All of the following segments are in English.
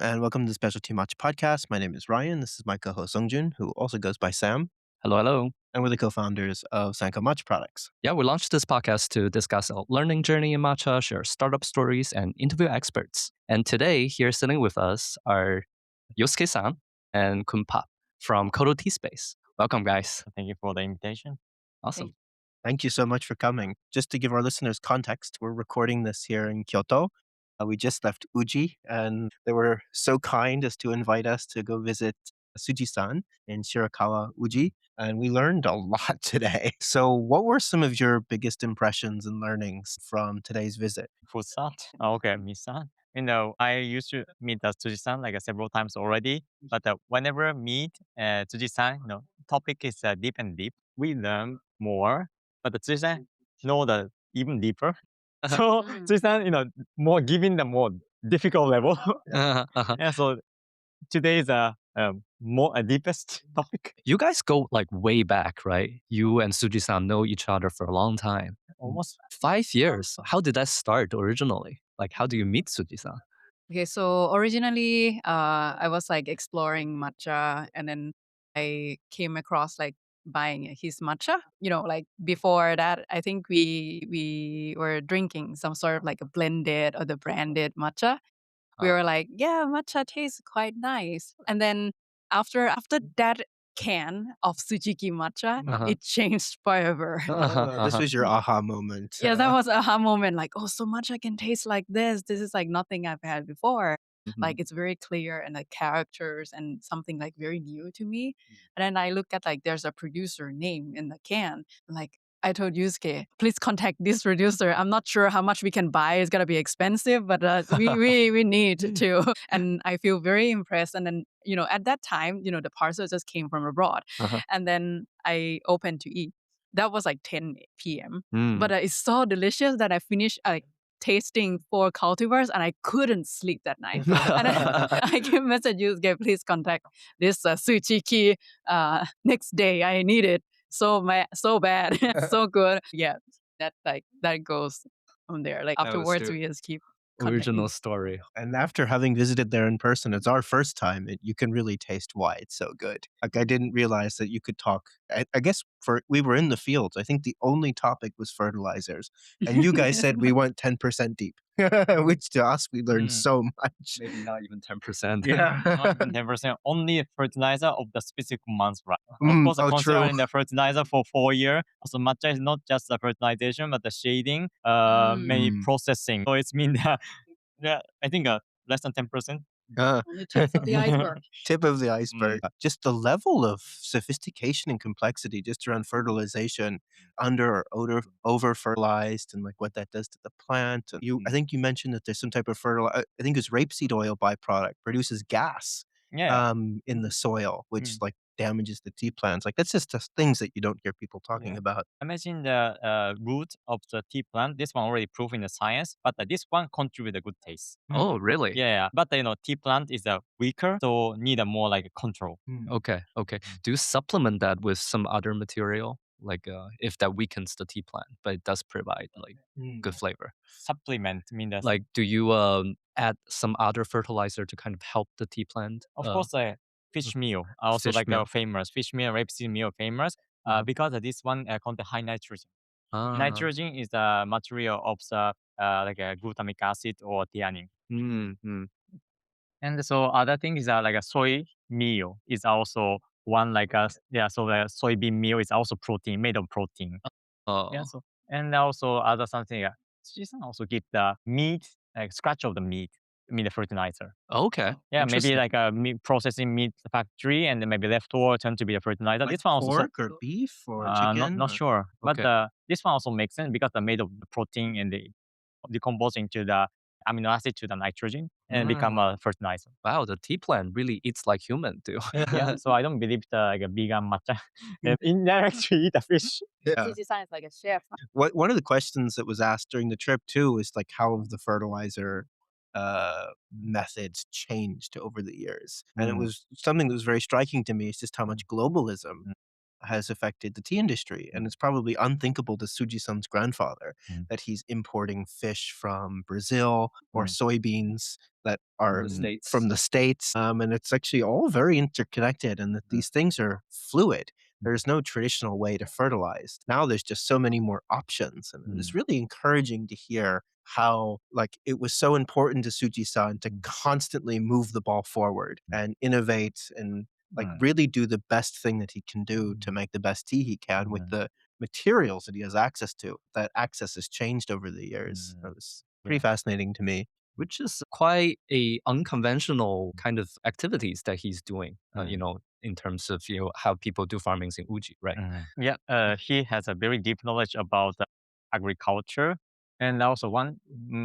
and welcome to the Specialty Matcha Podcast. My name is Ryan. This is my co-host Zongjun, who also goes by Sam, Hello, hello. and we're the co-founders of Sanko Matcha Products. Yeah, we launched this podcast to discuss our learning journey in matcha, share startup stories, and interview experts. And today, here sitting with us are Yusuke-san and khun from Koto Tea Space. Welcome, guys. Thank you for the invitation. Awesome. Thank you so much for coming. Just to give our listeners context, we're recording this here in Kyoto. We just left Uji, and they were so kind as to invite us to go visit Tsuji-san in Shirakawa, Uji, and we learned a lot today. So what were some of your biggest impressions and learnings from today's visit? Futsal. Okay, Misan. I used to meet Tsuji-san like several times already, but whenever meet Tsuji-san, topic is deep and deep. We learn more, but Tsuji-san know the even deeper. So Tsuji-san, more giving the more difficult level. Yeah. So today is more a deepest topic. You guys go like way back, right? You and Tsuji-san know each other for a long time. Almost 5 years. How did that start originally? Like, how do you meet Tsuji-san? Okay, so originally, I was like exploring matcha, and then I came across like buying his matcha. Like before that, I think we were drinking some sort of like a blended or the branded matcha. We Uh. were like, yeah, matcha tastes quite nice. And then after that can of Tsujiki matcha, it changed forever. This was your aha moment. Yeah, that was a aha moment. Like, oh, so much I can taste like this. This is like nothing I've had before. Like it's very clear and like characters and something like very new to me. And then I look at like there's a producer name in the can. Like I told Yusuke, please contact this producer. I'm not sure how much we can buy. It's gonna be expensive, but we need to. And I feel very impressed. And then at that time, the parcel just came from abroad, and then I opened to eat. That was like 10 p.m. But it's so delicious that I finished like tasting 4 cultivars and I couldn't sleep that night. And I can message you, okay, please contact this Tsuchiki next day. I need it so bad, so good. Yeah, that goes from there. Like was afterwards, your we just keep original connecting. story. And after having visited there in person, it's our first time. You can really taste why it's so good. Like I didn't realize that you could talk. I guess we were in the fields. I think the only topic was fertilizers, and you guys said we went 10% deep, which to us we learned so much. Maybe not even 10%. Yeah. not even 10%, only fertilizer of the specific month, right? Of course, true. considering the fertilizer for 4 years. So matcha is not just the fertilization, but the shading, many processing. So it's mean that, yeah, I think less than 10%. Uh, On the tip of the iceberg. tip of the iceberg. Just the level of sophistication and complexity just around fertilization, under or over fertilized, and like what that does to the plant. And I think you mentioned that there's some type of fertilizer. I think it's rapeseed oil byproduct produces gas Yeah. in the soil, which like damages the tea plants. Like that's just things that you don't hear people talking about. Imagine the root of the tea plant. This one already proved in the science, but this one contribute a good taste. Oh, really? Yeah. But tea plant is weaker, so need a more like control. Okay. Do you supplement that with some other material? Like if that weakens the tea plant, but it does provide like good flavor. Supplement mean that Like, do you add some other fertilizer to kind of help the tea plant? of course fish meal also Fish like meal. famous fish meal, rapeseed meal famous because this one contain high nitrogen. Nitrogen is the material of the like glutamic acid or theanine. And so other thing is like a soy meal is also one like so the soybean meal is also protein, made of protein. Yeah, so and also other something Tsuji-san also give the meat, like scratch of the meat, the fertilizer. Okay. Yeah, maybe Interesting. like a meat processing meat factory, and then maybe leftover turn to be a fertilizer. Like this one also pork or beef or chicken? not sure, but Okay. this one also makes sense because they're made of the protein and they decompose into the amino acid to the nitrogen and become a fertilizer. Wow, the tea plant really eats like human too. Yeah, so I don't believe the like a vegan matcha indirectly eat a fish. Yeah. Tsuji-san is like a chef. One of the questions that was asked during the trip too is like how have the fertilizer methods changed over the years, and it was something that was very striking to me. It's just how much globalism has affected the tea industry. And it's probably unthinkable to Tsuji-san's grandfather Mm. that he's importing fish from Brazil or Mm. soybeans that are States. from the States. And it's actually all very interconnected, and that these things are fluid. There's no traditional way to fertilize. Now there's just so many more options. And it's really encouraging to hear how like it was so important to Suji-san to constantly move the ball forward and innovate and like really do the best thing that he can do to make the best tea he can with the materials that he has access to. That access has changed over the years. That was pretty Yeah. fascinating to me. which is quite a unconventional kind of activities that he's doing, in terms of, how people do farmings in Uji, right? Yeah, he has a very deep knowledge about agriculture. And also one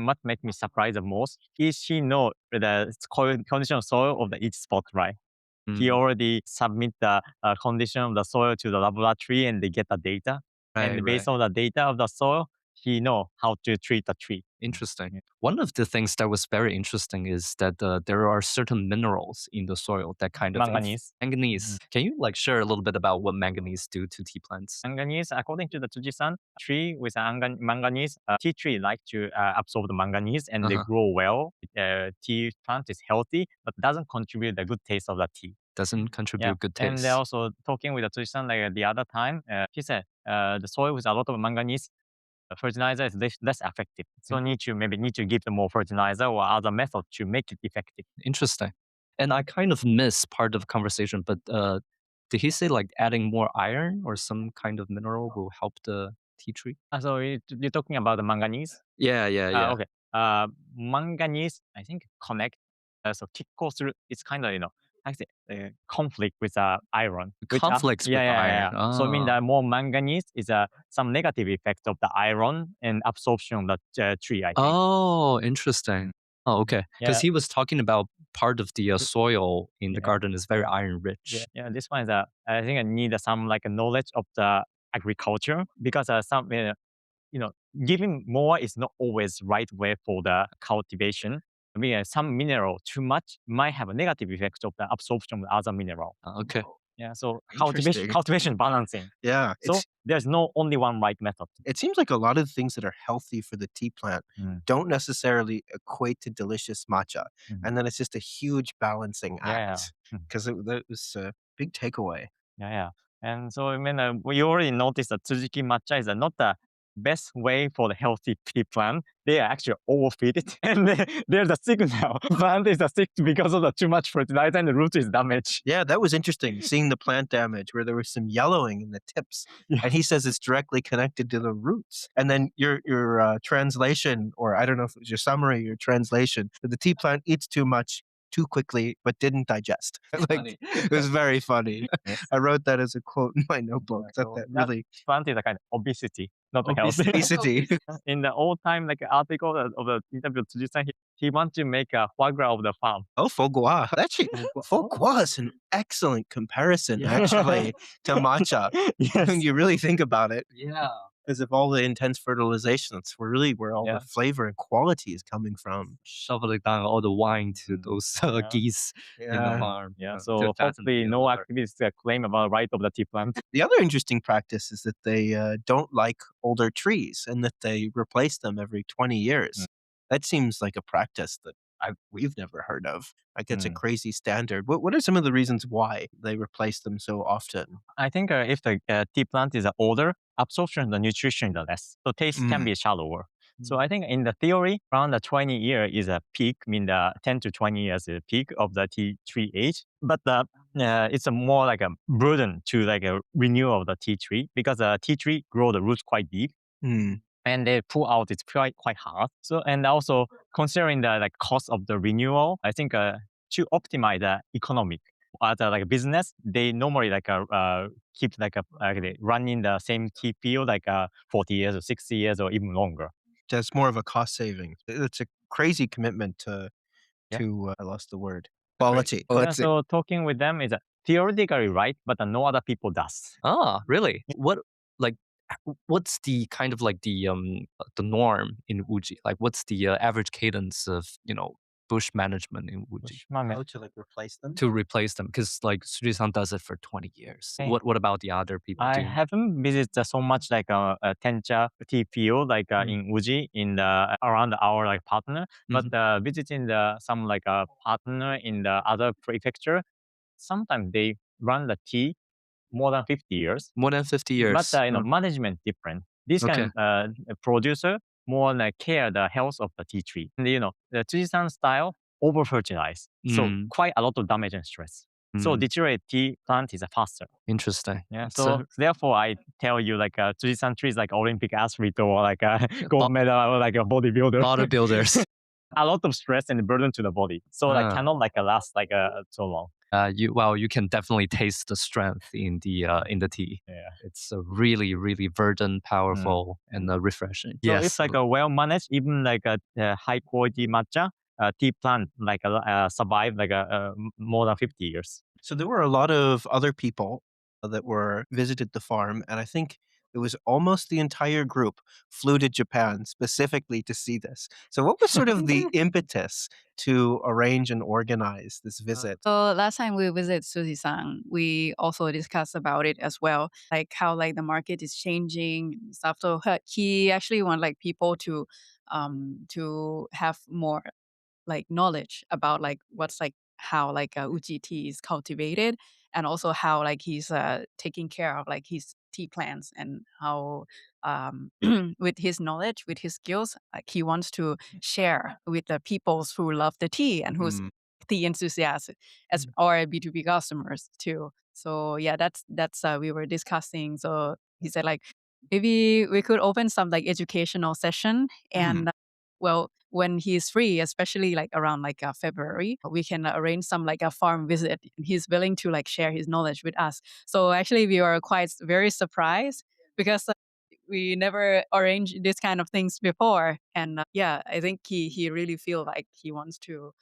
what made me surprised the most is he know the condition of soil of the each spot, right? He Mm, already submit the condition of the soil to the laboratory and they get the data. right, And based right. on the data of the soil, he know how to treat the tree. Interesting. Yeah. One of the things that was very interesting is that there are certain minerals in the soil that kind of Manganese. manganese. Can you like share a little bit about what manganese do to tea plants? Manganese, according to the Tsuji-san, tree with manganese, tea tree like to absorb the manganese and they Uh-huh. grow well. Tea plant is healthy, but doesn't contribute the good taste of the tea. Doesn't Yeah, contribute good and taste. also talking with the Tsuji-san like the other time, he said the soil with a lot of manganese fertilizer is less effective. So need to give them more fertilizer or other method to make it effective. Interesting. And I kind of miss part of the conversation, but did he say like adding more iron or some kind of mineral will help the tea tree? So you're talking about the manganese? Yeah, yeah, yeah. Okay. Manganese, I think connect. So through it's kind of I say conflict with iron. Which Conflicts yeah, with yeah, yeah, iron. yeah. So I mean Ah. that more manganese is some negative effect of the iron and absorption of the tree. I think. Oh, interesting. Oh, okay. Because Yeah, he was talking about part of the soil in the yeah, garden is very iron yeah, rich. yeah. This one is I think I need some like a knowledge of the agriculture because some you know, giving more is not always right way for the cultivation. I mean, some mineral too much might have a negative effect of the absorption of other mineral. Okay. Yeah, so Interesting. cultivation balancing. Yeah, So there's no only one right method. it seems like a lot of things that are healthy for the tea plant Mm. don't necessarily equate to delicious matcha. Mhm. And then it's just a huge balancing Yeah, act yeah. because that was a big takeaway. Yeah, yeah. And so I mean, we already noticed that Tsuzuki matcha is not the best way for the healthy tea plant. They are actually overfeed it, and there's a signal. Plant is sick because of the too much fertilizer, and the root is damaged. Yeah, that was interesting seeing the plant damage where there was some yellowing in the tips. Yeah. And he says it's directly connected to the roots. And then your translation, or I don't know if it was your summary, your translation, that the tea plant eats too much too quickly but didn't digest. Like it was very funny. Yes. I wrote that as a quote in my notebook. That So that that really plant is a kind of obesity, not a health. obesity. In the old time, like article of the interview to Tsuji-san, he wants to make a foie gras of the farm. Oh, foie gras. Actually, foie Oh. gras is an excellent comparison, Yeah. actually, to matcha. When Yes. you really think about it, Yeah. because of all the intense fertilizations, we're really where all Yeah. the flavor and quality is coming from. Shoveling down all the wine to those Yeah. geese in the Yeah. farm. Yeah. To So fatten hopefully the no leather. activists claim about right of the tea plant. The other interesting practice is that they don't like older trees and that they replace them every 20 years. That seems like a practice that we've never heard of. Like it's a Mm. crazy standard. What are some of the reasons why they replace them so often? I think if the tea plant is older, absorption of the nutrition is less. So taste can Mm. be shallower. So I think in the theory, around the 20 year is a peak, I mean the 10 to 20 years is a peak of the tea tree age. But it's a more like a burden to like a renewal of the tea tree because the tea tree grow the roots quite deep Mm. and they pull out it's quite hard. So and also considering the like cost of the renewal, I think to optimize the economic as a like business, they normally like keep like they run in the same tea field like 40 years or 60 years or even longer. That's more of a cost saving. It's a crazy commitment to Yeah. I lost the word. Great. Quality. Yeah, so talking with them is theoretically right, but no other people does. Ah, really? Like what's the kind of like the norm in Uji? Like what's the average cadence of, bush management in Wuji Bushman. Oh, to like replace them? to replace them? Because like Tsuji-san does it for 20 years. Hey. What about the other people I doing? haven't visited so much like a tencha tea field like in Uji in the around our like partner, but visiting the some like a partner in the other prefecture. Sometimes they run the tea more than 50 years, More than 50 but years. management different. This Okay. kind of producer more like care the health of the tea tree. And the Tsuji-san style over fertilize, so Mm, quite a lot of damage and stress. So mm, deteriorate tea plant is faster. interesting. Yeah. So So therefore, I tell you like Tsuji-san tree is like Olympic athlete or like a gold medal or like a bodybuilder. bodybuilders. A lot of stress and burden to the body. So like Ah. cannot like last like so long. You can definitely taste the strength in the tea. Yeah. It's really, really verdant, powerful, and refreshing. So Yes. it's like a well managed, even like a high quality matcha tea plant like survive like more than 50 years. So there were a lot of other people that were visited the farm, and I think it was almost the entire group flew to Japan specifically to see this. So what was sort of the impetus to arrange and organize this visit? So last time we visited Suzy-san, we also discussed about it as well, like how like the market is changing and stuff. So he actually want like people to have more like knowledge about like what's like how like uji tea is cultivated, and also how like he's taking care of like his tea plants, and how with his knowledge, with his skills, like he wants to share with the peoples who love the tea and who's Mm. tea enthusiasts as our B2B customers too. So yeah, that's we were discussing. So he said like maybe we could open some like educational session, and well, when he's free, especially like around like February, we can arrange some like a farm visit. He's willing to like share his knowledge with us. So actually, we are quite very surprised because we never arranged this kind of things before. And yeah, I think he really feel like he wants to,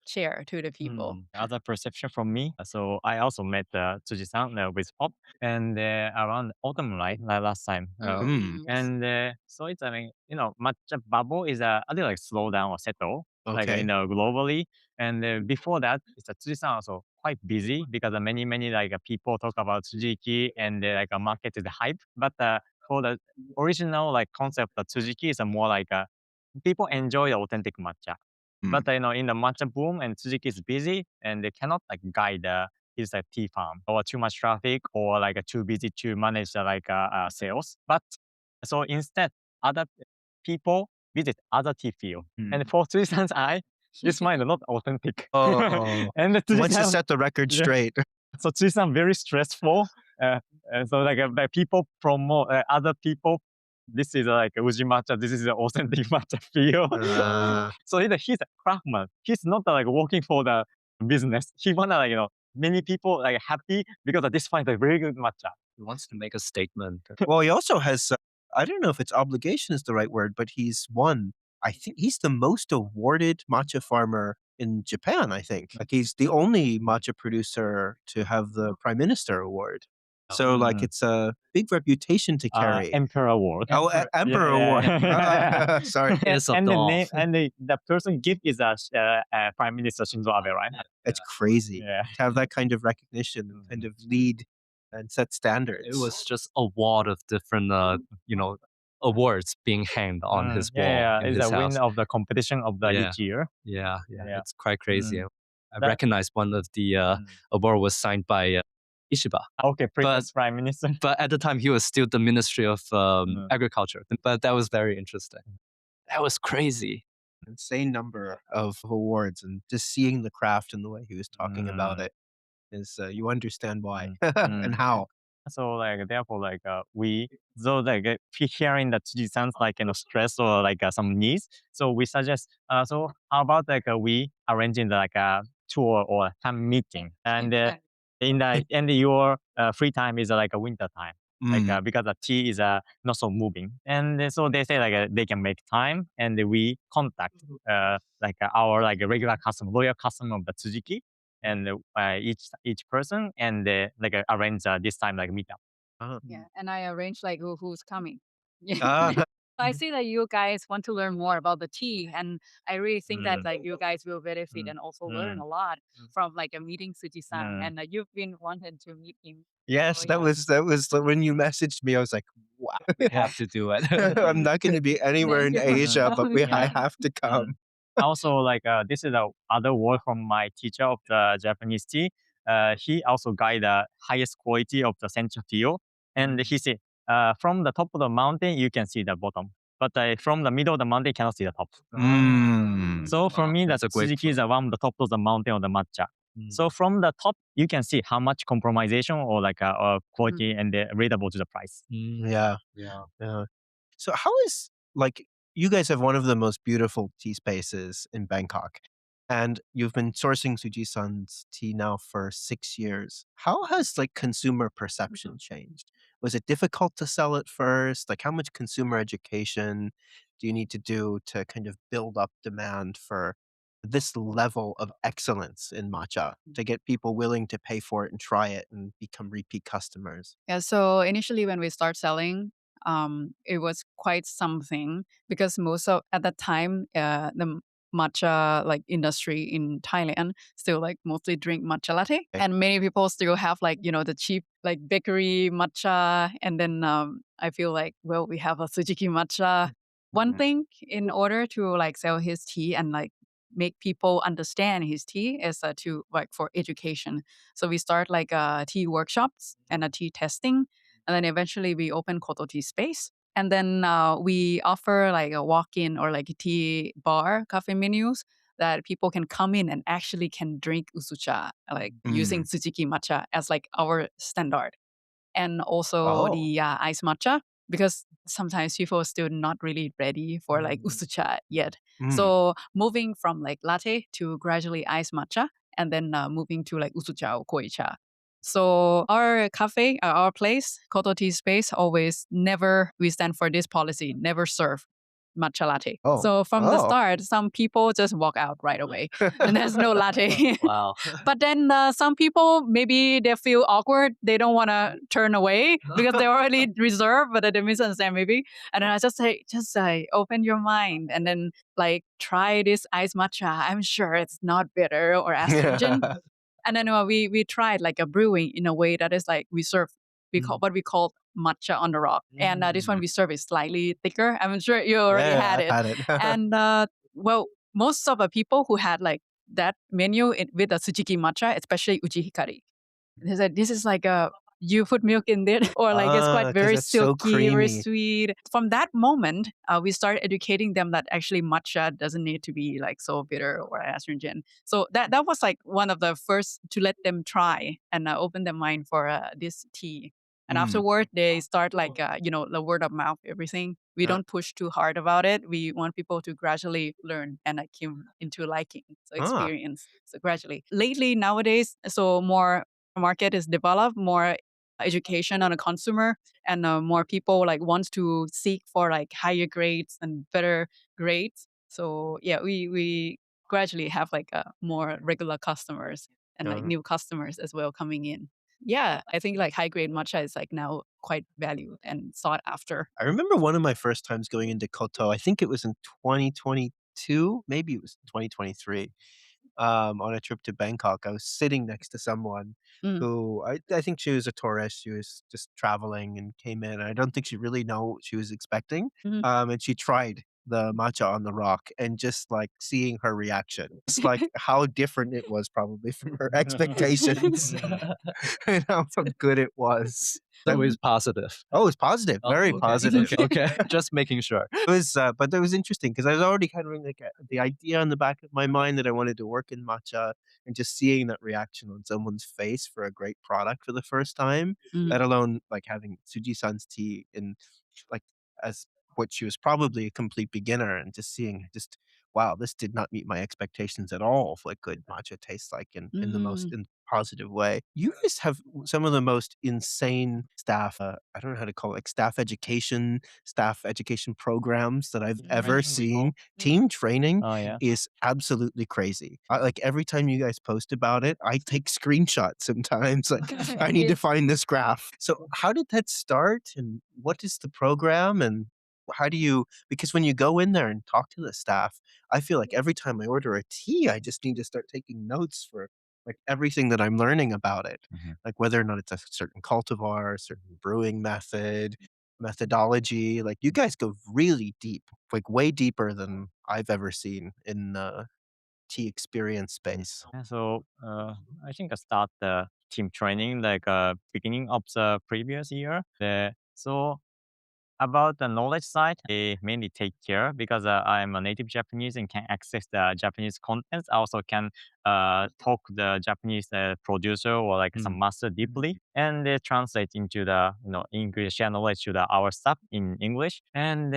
share to the people. Other perception from me. So I also met Tsuji-san with Pop and around autumn, right? Like last time. Mm. Yes. And so it's, I mean, matcha bubble is a little like slow down or settle, like, Okay. globally. And before that, it's a Tsuji-san also quite busy because many, like people talk about Tsujiki and like a market is hype. But for the original like concept of Tsujiki is a more like people enjoy the authentic matcha. Mm. But in the matcha boom and Tsuzuki is busy and they cannot like guide his tea farm or too much traffic or like too busy to manage sales. But so instead, other people visit other tea field. And for Tsuji-san's eye, this mine is not authentic. Oh, And he wants to Tsuji-san, set the record yeah. straight. So Tsuji-san very stressful. So like people promote other people. This is like Uji matcha. This is the authentic matcha field. So he's a craftsman. He's not like working for the business. He wanna like many people like happy because this finds a very good matcha. He wants to make a statement. Well, he also has, I don't know if it's obligation is the right word, but he's won, I think he's the most awarded matcha farmer in Japan, I think. Like he's the only matcha producer to have the Prime Minister award. So like it's a big reputation to carry. Emperor award. Oh, Emperor Award. Sorry. It's a And the doll. name and the person gift is Prime Minister Shinzo Abe, right? It's crazy Yeah. to have that kind of recognition and kind of lead and set standards. It was just a wad of different, awards being hanged on his wall Yeah, in it's his a house. win of the competition of the Yeah. each year. Yeah, Yeah. it's quite crazy. I That- recognized one of the award was signed by Ishiba. Okay, previous Prime Minister. But at the time, he was still the Ministry of Agriculture. But that was very interesting. That was crazy. Insane number of awards, and just seeing the craft and the way he was talking about it is you understand why and how. So like therefore like we so like hearing that Tsuji-san's like stress or like some needs. So we suggest so how about like we arranging like a tour or some meeting and in your free time is like a winter time. Like because the tea is not so moving, and so they say like they can make time, and we contact like our like regular customer, loyal customer of the Tsujiki, and each person, and like arrange this time like meetup. Yeah, and I arranged like who's coming. Yeah. Ah, I see that you guys want to learn more about the tea, and I really think that Mm, like you guys will benefit mm, and also learn mm, a lot mm, from like a meeting Tsuji-san, mm. and you've been wanting to meet him. Yes, Oh that yeah. was that was like, when you messaged me, I was like, "Wow, We have to do it. I'm not gonna be anywhere Thank in you for Asia, but I Yeah. yeah. have to Mm. come." Also, like this is the other word from my teacher of the Japanese tea. He also guide the highest quality of the central tea, and he said, from the top of the mountain you can see the bottom, but from the middle of the mountain you cannot see the top. Mm. So for Wow, me, the that's a great Tsuji is point. around the top of the mountain of the matcha. Mm. So from the top, you can see how much compromisation or like Mm. quality and readable to the price. Yeah, Yeah. yeah. So how is like you guys have one of the most beautiful tea spaces in Bangkok, and you've been sourcing Tsuji-san's tea now for 6 years. How has like consumer perception changed? Was it difficult to sell it first? Like how much consumer education do you need to do to kind of build up demand for this level of excellence in matcha to get people willing to pay for it and try it and become repeat customers? Yeah, so initially when we start selling, it was quite something because most of at that time, the matcha like industry in Thailand still like mostly drink matcha latte, Okay. and many people still have like the cheap like bakery matcha, and then I feel like well we have a Tsujiki matcha. One Mhm. thing in order to like sell his tea and like make people understand his tea is to like for education. So we start like tea workshops and a tea testing, and then eventually we open Koto Tea Space. And then we offer like a walk-in or like a tea bar cafe menus that people can come in and actually can drink usucha, like using Mm. Tsujiki matcha as like our standard, and also Oh. the ice matcha because sometimes people are still not really ready for like usucha yet. Mm. So moving from like latte to gradually ice matcha, and then moving to like usucha or koicha. So our cafe, our place, Koto Tea Space, always never, we stand for this policy, never serve matcha latte. Oh. So from the Oh. start, some people just walk out right away and there's no latte. Wow. But then some people, maybe they feel awkward. They don't want to turn away because they already reserved, but they misunderstand maybe. And then I just say, open your mind and then like try this ice matcha. I'm sure it's not bitter or astringent. Yeah. And then we tried like a brewing in a way that is like we serve we call what we call matcha on the rock, and this one we serve is slightly thicker. I'm sure you already Yeah, had I've it, had it. and well, most of the people who had like that menu with the Tsujiki matcha, especially uji hikari, they said this is like a you put milk in it, or like it's quite Because very it's so silky, very creamy. sweet. From that moment, we started educating them that actually matcha doesn't need to be like so bitter or astringent. So that was like one of the first to let them try and open their mind for this tea. And Mm. afterward, they start like the word of mouth, everything. We Uh, don't push too hard about it. We want people to gradually learn and like come into liking, so ah, experience. So gradually, lately nowadays, so more market is developed, more education on a consumer, and more people like wants to seek for like higher grades and better grades. So yeah, we gradually have like more regular customers and like uh, new customers as well coming in. Yeah, I think like high grade matcha is like now quite valued and sought after. I remember one of my first times going into Koto, I think it was in 2022, maybe it was 2023, on a trip to Bangkok. I was sitting next to someone Mm, who I think she was a tourist. She was just traveling and came in. I don't think she really know what she was expecting. mhm. And she tried the matcha on the rock and just like seeing her reaction, just like how different it was probably from her expectations and how good it was. It's always positive. Oh, it's positive, Oh, very okay. positive. Okay. Just making sure. It was, but that was interesting because I was already kind of like the idea in the back of my mind that I wanted to work in matcha, and just seeing that reaction on someone's face for a great product for the first time, Mhm. let alone like having Tsuji-san's tea in like as what she was probably a complete beginner, and just seeing just wow, this did not meet my expectations at all of what good matcha tastes like in the most Mhm. in positive way. You guys have some of the most insane staff. I don't know how to call it, like staff education programs that I've ever Training seen. people. Team training Oh yeah. is absolutely crazy. Like every time you guys post about it, I take screenshots sometimes. Like I need Yeah. to find this graph. So how did that start, and what is the program, and How do you, because when you go in there and talk to the staff, I feel like every time I order a tea, I just need to start taking notes for like everything that I'm learning about it, Mhm. like whether or not it's a certain cultivar, certain brewing method, methodology. Like you guys go really deep, like way deeper than I've ever seen in the tea experience space. Yeah, so I think I start the team training like beginning of the previous year. So about the knowledge side, I mainly take care because I'm a native Japanese and can access the Japanese contents. I also can talk the Japanese producer or like some master deeply, and they translate into the English, share knowledge to the our staff in English. And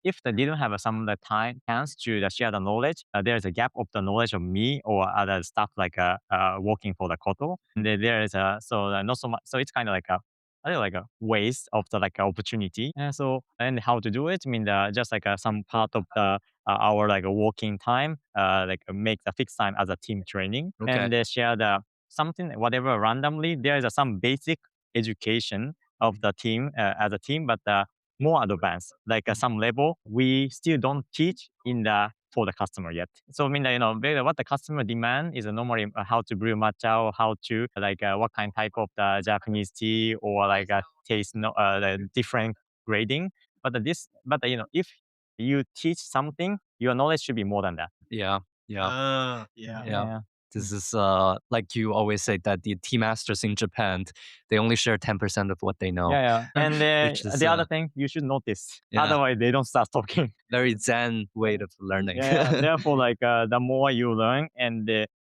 if they didn't have some of the time chance to share the knowledge, there is a gap of the knowledge of me or other stuff like working for the Koto. And there is a not so much. So it's kind of like a waste of the like opportunity. And how to do it? I mean, just like some part of the our like a working time, make the fixed time as a team training, Okay. and they share the something whatever randomly. There is some basic education of the team as a team, but more advanced, like some level we still don't teach in the for the customer yet. So I mean, what the customer demand is normally how to brew matcha or how to what kind type of the Japanese tea or like taste the different grading. If you teach something, your knowledge should be more than that. Yeah. Yeah. Yeah. Yeah. Yeah, This is like you always say that the tea masters in Japan, they only share 10% of what they know, yeah, yeah. And which is the other thing you should notice, yeah, otherwise they don't start talking. very zen way of learning. Yeah, yeah. Therefore, the more you learn and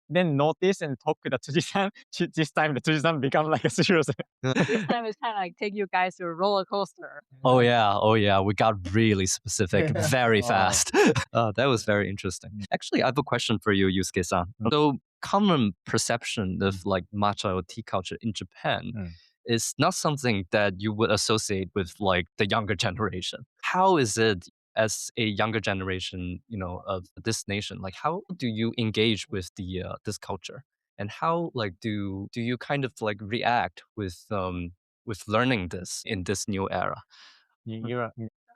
then notice and talk with the Tsuji-san, this time the Tsuji-san become like a serious. This time it's kind of like take you guys to a roller coaster. Oh yeah, oh yeah, we got really specific very Oh. fast. That was very interesting. Actually, I have a question for you, Yusuke-san. So, common perception of like matcha or tea culture in Japan Mm. is not something that you would associate with like the younger generation. How is it as a younger generation, of this nation? Like, how do you engage with the this culture, and how like do you kind of like react with learning this in this new era? You're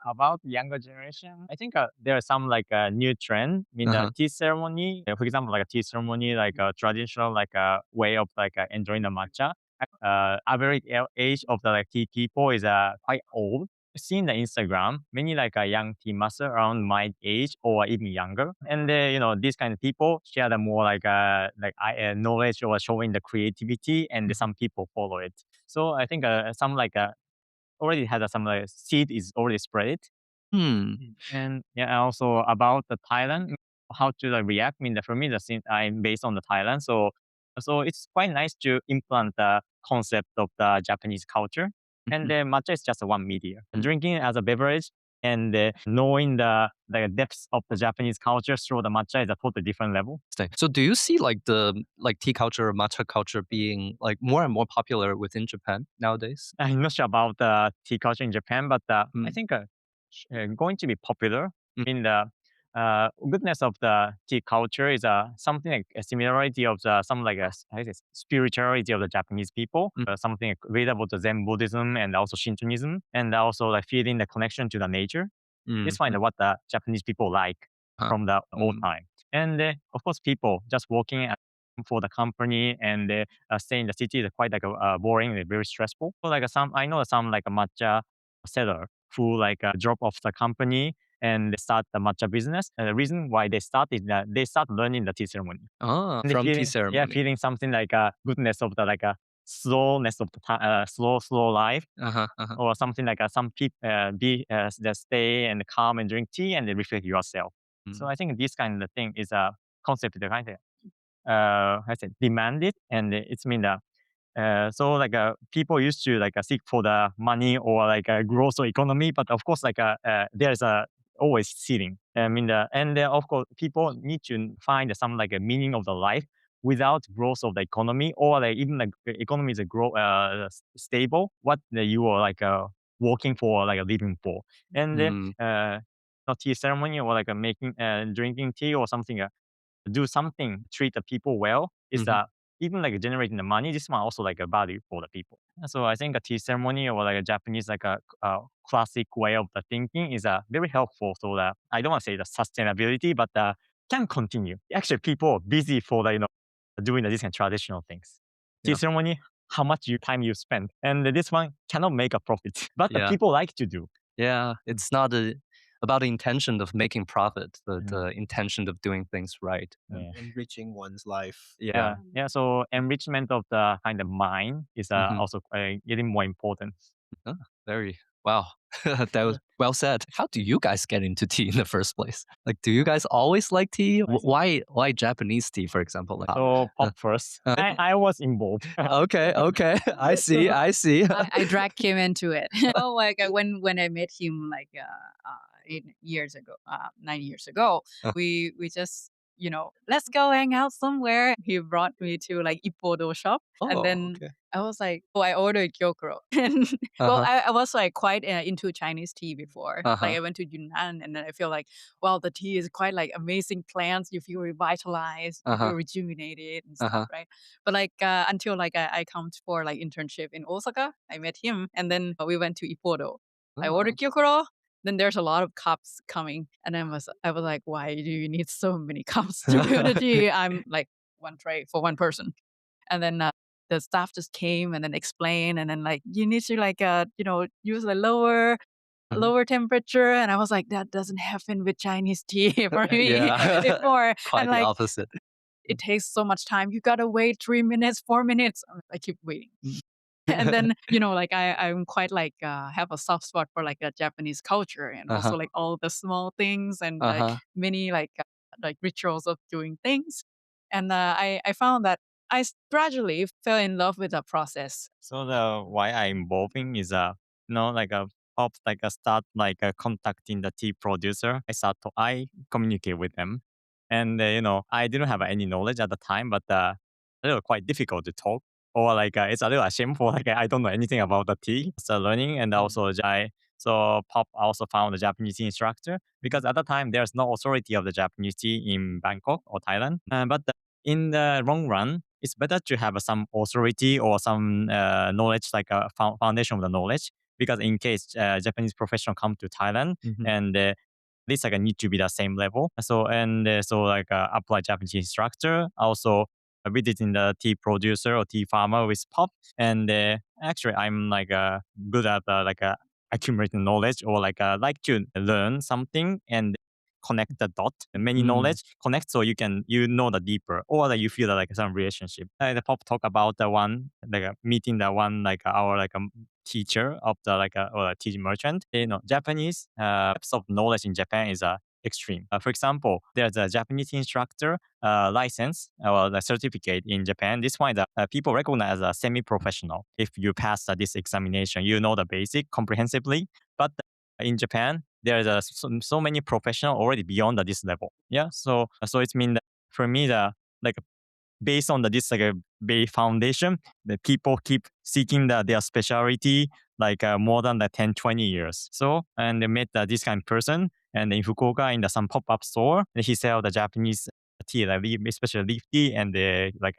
about younger generation. I think there are some like new trend in the Uh-huh. tea ceremony. For example, like a tea ceremony, like a traditional like a way of like enjoying the matcha. Average age of the like tea people is quite old. Seeing the Instagram, many like a young tea master around my age or even younger, and these kind of people share the more knowledge or showing the creativity, and some people follow it. So I think some like already has some like seed is already spread. Hmm. And yeah, and also about the Thailand, how to like react. I mean, for me, the since I'm based on the Thailand, so it's quite nice to implant the concept of the Japanese culture. And the matcha is just one media. Mm. Drinking it as a beverage and knowing the depths of the Japanese culture through the matcha is a totally different level. Interesting. So do you see like the like tea culture or matcha culture being like more and more popular within Japan nowadays? I'm not sure about the tea culture in Japan, but I Mm. think going to be popular Mm. in the goodness of the tea culture is something like a similarity of the some like how is it, spirituality of the Japanese people, something like relatable to Zen Buddhism and also Shintoism, and also like feeling the connection to the nature. Mm. It's find what the Japanese people like Huh. from the old time. And of course, people just working for the company and stay in the city is quite like boring and very stressful. So like I know some like a matcha seller who like drop off the company and they start the matcha business. And the reason why they start is that they start learning the tea ceremony. Ah, And they from tea yeah, ceremony. feeling something like a goodness of the like a slowness of the slow life Uh-huh, uh-huh. or something like some people that stay and calm and drink tea and they reflect yourself. So Mm. I think this kind of thing is a concept that kind of I said demanded, and it's mean that so like people used to like seek for the money or like growth or economy, but of course like there's a always ceiling. I mean, of course people need to find some like a meaning of the life without growth of the economy or like even like the economy is a grow stable. What you are like working for like a living for, and Mm. not tea ceremony or like making drinking tea or something. Do something, treat the people well is Mhm. even like generating the money, this one also like a value for the people. So I think a tea ceremony or like a Japanese like a classic way of the thinking is very helpful. So that I don't want to say the sustainability, but can continue. Actually, people are busy for the doing these kind of traditional things. Tea Yeah. ceremony, how much time you spend, and this one cannot make a profit, but the Yeah. people like to do. Yeah. It's not about the intention of making profit, but Mm. the intention of doing things right. And Yeah. enriching one's life. Yeah. Yeah. So enrichment of the kind of mind is Mhm. also getting more important. Oh, wow. That was well said. How do you guys get into tea in the first place? Like, do you guys always like tea? Why Japanese tea, for example? Like, So pop first. I was involved. okay, okay. I see. I see. I dragged him into it. Oh my god! When I met him like 8 years ago, 9 years ago, Uh. we just let's go hang out somewhere. He brought me to like Ippodo shop, and Oh, then okay. I was like, oh, I ordered gyokuro. And well, Uh-huh. I was like quite into Chinese tea before. Like Uh-huh. I went to Yunnan, and then I feel like, well, the tea is quite like amazing plants. You feel revitalized, you feel Uh-huh. rejuvenated and stuff, Uh-huh. right? But like until like I come for like internship in Osaka, I met him, and then we went to Ippodo. I Oh. ordered gyokuro. Then there's a lot of cups coming, and I was like, why do you need so many cups to brew the tea? I'm like one tray for one person, and then the staff just came and then explained, and then like you need to like use a Mhm. lower temperature, and I was like, that doesn't happen with Chinese tea for me Yeah. before, and Quite the like opposite. it takes so much time. You gotta wait 3 minutes, 4 minutes. I keep waiting. And then like I'm quite like have a soft spot for like a Japanese culture, and Uh-huh. also like all the small things and like Uh-huh. many like rituals of doing things. And I found that gradually fell in love with the process. So the why I'm involving is like a pop like a start like contacting the tea producer. I communicate with them, and I didn't have any knowledge at the time, but a little quite difficult to talk. Or like it's a little shameful, like I don't know anything about the tea. So learning, and also I so Pop also found a Japanese tea instructor because at the time there's no authority of the Japanese tea in Bangkok or Thailand. But in the long run, it's better to have some authority or some knowledge, like a foundation of the knowledge. Because in case Japanese professional come to Thailand, Mhm. and this like need to be the same level. So like apply Japanese instructor, also visiting the tea producer or tea farmer with Pop. And actually, I'm like good at accumulating knowledge, or like to learn something and connect the dot, many Mm. knowledge connect, so you know the deeper, or like you feel like some relationship. The Pop talk about the one like meeting the one like our like teacher of the like or a teaching merchant. Japanese depth of knowledge in Japan is extreme. For example, there's a Japanese instructor license or the certificate in Japan. This one is people recognize as a semi-professional. If you pass this examination, you know the basic comprehensively. But in Japan, there's so many professional already beyond this level. Yeah, so it's mean that for me the like based on this like a base foundation, the people keep seeking their specialty like more than the 10, 20 years. So, and they met this kind of person, and in Fukuoka in some pop-up store, and he sell the Japanese tea, like especially leaf tea and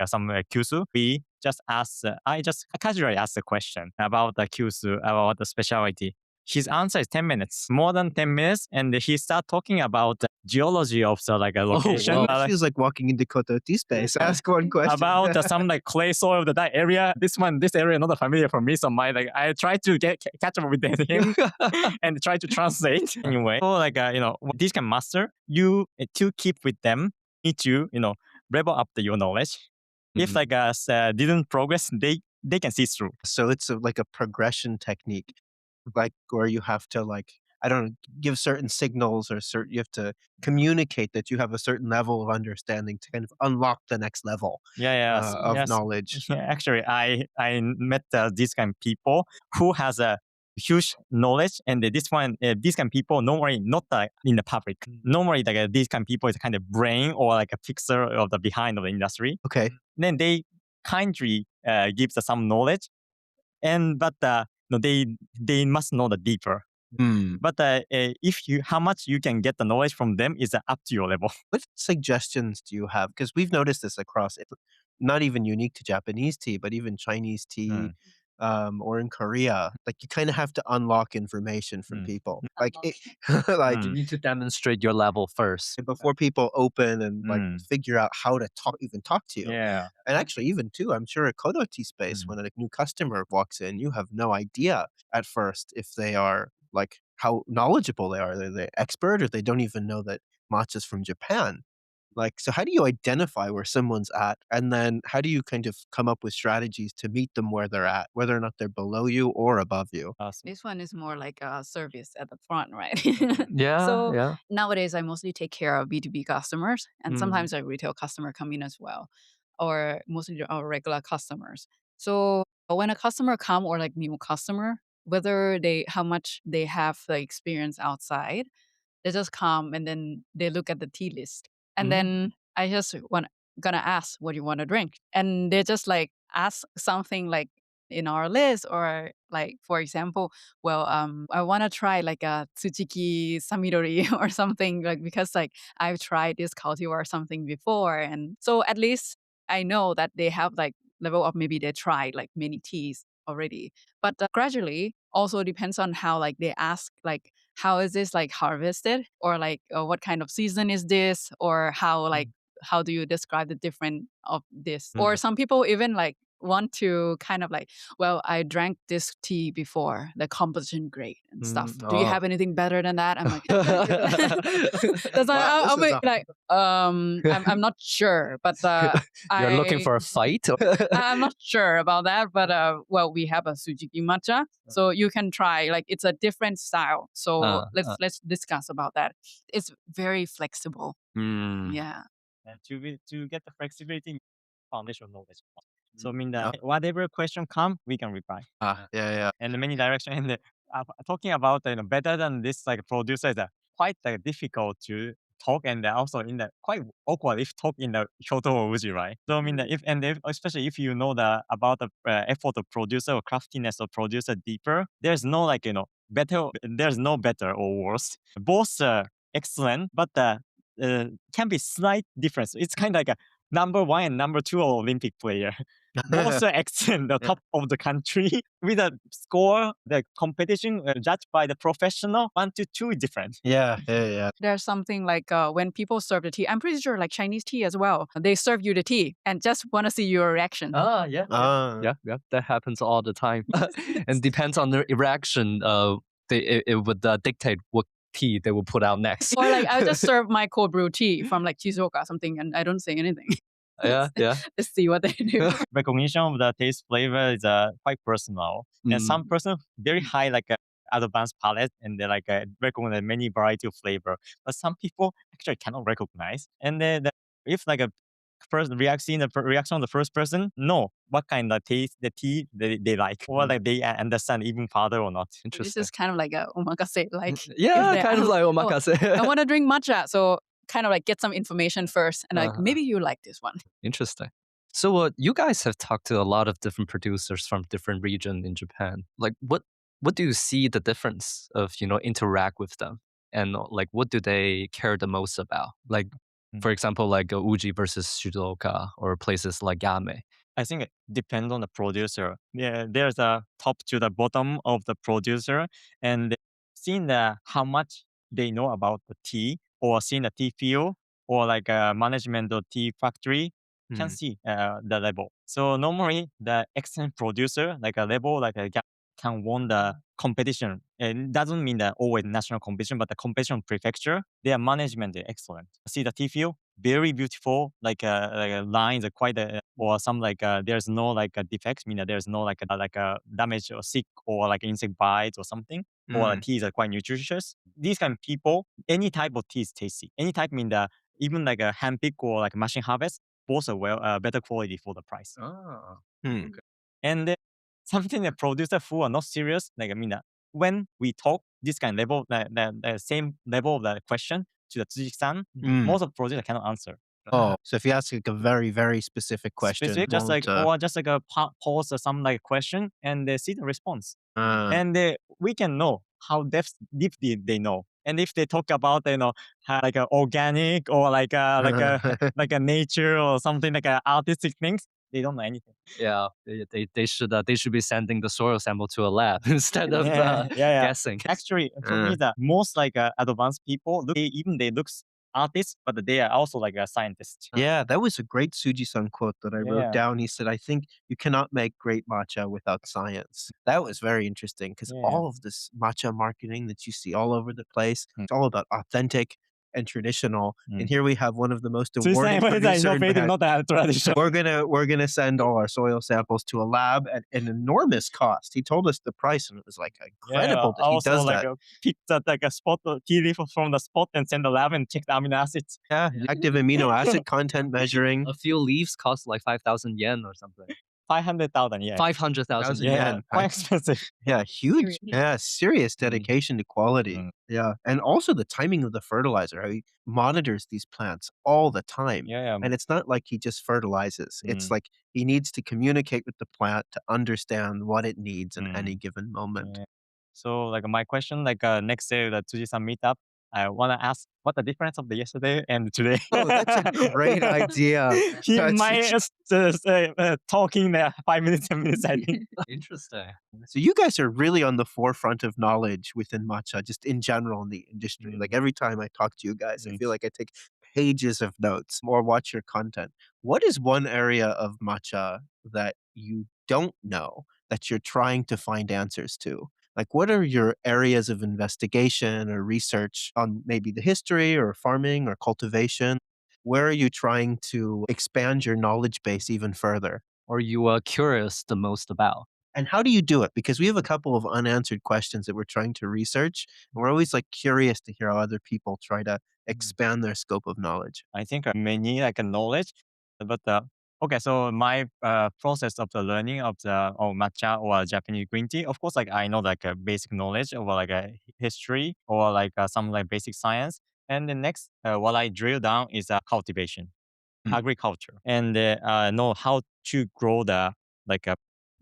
some kyusu. We just ask, I just casually asked a question about the kyusu, about the specialty. His answer is 10 minutes, more than 10 minutes. And he start talking about the geology of the like a location. wow. It feels like walking into Koto Tea Space. Ask one question. About some like clay soil of that area. This area not familiar for me. So I try to catch up with him and try to translate anyway. So like this can master you to keep with them. Need to level up your knowledge. If Mhm. like didn't progress, they can see through. So it's like a progression technique, like where you have to like, I don't know, give certain signals, or you have to communicate that you have a certain level of understanding to kind of unlock the next level of Yes. knowledge. Yeah, actually, I met these kind of people who has a huge knowledge, and these kind of people normally not in the public. Normally, like these kind of people is kind of brain or like a fixer of the behind of the industry. Okay. Then they kindly gives some knowledge, and but no, they must know the deeper. But if you how much you can get the knowledge from them is up to your level. What suggestions do you have? Because we've noticed this across not even unique to Japanese tea, but even Chinese tea, or in Korea, like you kind of have to unlock information from people. Like it, like You need to demonstrate your level first. before people open and like Mm. figure out how to talk to you. Yeah. And actually, even too, I'm sure at Koto Tea Space, when a new customer walks in, you have no idea at first if they are like how knowledgeable they are. Are they expert or they don't even know that matcha's from Japan? Like, so how do you identify where someone's at? And then how do you kind of come up with strategies to meet them where they're at, whether or not they're below you or above you? Awesome. This one is more like a service at the front, right? Yeah, So yeah. nowadays, I mostly take care of B2B customers, and Mm. sometimes a retail customer come in as well, or mostly our regular customers. So when a customer come or like new customer, whether they how much they have the experience outside, they just come and then they look at the tea list. And Mm. then I just gonna ask what you want to drink. And they just like ask something like in our list or like for example, well, I wanna try like a Tsuchiki Samidori or something like because like I've tried this cultivar or something before. And so at least I know that they have like level of maybe they tried like many teas already. But gradually also depends on how like they ask like how is this like harvested or like what kind of season is this or how like how do you describe the different of this or some people even like want to kind of like well I drank this tea before the composition great and stuff do you Oh. have anything better than that I'm like that's why Wow, this I'm is like I'm not sure but You're looking I for a fight? I'm not sure about that, but well, we have a Tsujiki matcha, so you can try. Like it's a different style. So let's discuss about that. It's very flexible. Mm. Yeah. And to get the flexibility, foundation knowledge. So I mean Yeah. that whatever question come, we can reply. Yeah, yeah. And many direction. And talking about better than this like producer is quite difficult to talk and also in the quite awkward if talk in the Kyoto or Uji, right? So I mean that if especially if you know the about the effort of producer or craftiness of producer deeper, there's no like better. There's no better or worse. Both are excellent, but can be slight difference. It's kind of like a number one and number two Olympic player. Both are excellent, the top of the country with a score, the competition judged by the professional, 1 to 2 different. Yeah, yeah, yeah. There's something like when people serve the tea. I'm pretty sure like Chinese tea as well. They serve you the tea and just want to see your reaction. Yeah. Ah. Yeah, yeah. That happens all the time. And depends on their reaction, it would dictate what tea they will put out next. Or like I'll just serve my cold brew tea from like Shizuoka or something, and I don't say anything. Yeah, yeah. Let's see what they do. Recognition of the taste flavor is quite personal. And some person very high like advanced palate and they like recognize many variety of flavor. But some people actually cannot recognize. And then if like a first reaction of the first person, know what kind of taste the tea they like or like they understand even further or not. This Interesting. is kind of like a omakase, like Yeah, if they kind of ask, like "Oh, omakase. I want to drink matcha, so kind of like get some information first, and like maybe you like this one. Interesting. So you guys have talked to a lot of different producers from different region in Japan. Like what do you see the difference of, interact with them? And like what do they care the most about? Like for example, like Uji versus Shizuoka or places like Yame. I think it depends on the producer. Yeah, there's a top to the bottom of the producer, and seeing how much they know about the tea, or seeing the tea field, or like a management of tea factory, can see the level. So normally, the excellent producer, like a level, like a can won the competition. It doesn't mean that always national competition, but the competition prefecture, their management is excellent. See the tea field, very beautiful, like lines are quite, or some like there's no like a defects, meaning there's no like a damage or sick or like insect bites or something, or the teas are quite nutritious. These kind of people, any type of tea is tasty. Any type mean that even like a hand pick or like machine harvest, both are better quality for the price. Oh. And something that producer who are not serious, like I mean, when we talk this kind of level, the same level of the question to the Tsuji-san, most of producer cannot answer. Oh, so if you ask like a very, very specific question, Specific, just like won't, or just like a pause or some like question, and they see the response, and we can know how deep they know. And if they talk about like a organic or like a nature or something like a artistic things, they don't know anything. Yeah, they should be sending the soil sample to a lab instead of Yeah. guessing. Actually, for Uh, me, the most like advanced people, they look artists, but they are also like a scientist. yeah, that was a great Tsuji-san quote that I wrote Yeah, down. He said, "I think you cannot make great matcha without science." That was very interesting because yeah. all of this matcha marketing that you see all over the place, Mm, it's all about authentic and traditional. And mm. here we have one of the most 水産 awarded は producer in innovative, Japan. not traditional. We're gonna send all our soil samples to a lab at an enormous cost. He told us the price, and it was like Yeah, incredible that he also does like that. pick that like a spot tea leaf from the spot and send the lab and check the amino acids. Yeah, active amino acid content measuring. A few leaves cost like 5,000 yen or something. 500,000, yeah. 500,000 1,000 yen. Yeah, yen. quite expensive. Yeah, huge. Serious. Yeah, serious Mm. dedication to quality. Mm. Yeah, and also the timing of the fertilizer. How he monitors these plants all the time. Yeah. And it's not like he just fertilizes. It's Mm. like he needs to communicate with the plant to understand what it needs in any Mm. given moment. Yeah. So like my question, like next day the Tsuji-san meetup, I wanna ask what the difference of the yesterday and today. Oh, that's a great idea. He That's might say, talking 5 minutes, 10 minutes, I think. Interesting. So you guys are really on the forefront of knowledge within matcha, just in general in the industry. Like every time I talk to you guys, I Mm. feel like I take pages of notes or watch your content. What is one area of matcha that you don't know that you're trying to find answers to? Like, what are your areas of investigation or research on maybe the history or farming or cultivation? Where are you trying to expand your knowledge base even further? Or you are curious the most about? And how do you do it? Because we have a couple of unanswered questions that we're trying to research, and we're always like curious to hear how other people try to expand their scope of knowledge. I think many like knowledge, but okay. So my process of the learning of the matcha or Japanese green tea, of course, like I know like a basic knowledge or like a history or like some like basic science. And the next, what I drill down is cultivation, Mm. agriculture, and know how to grow the like a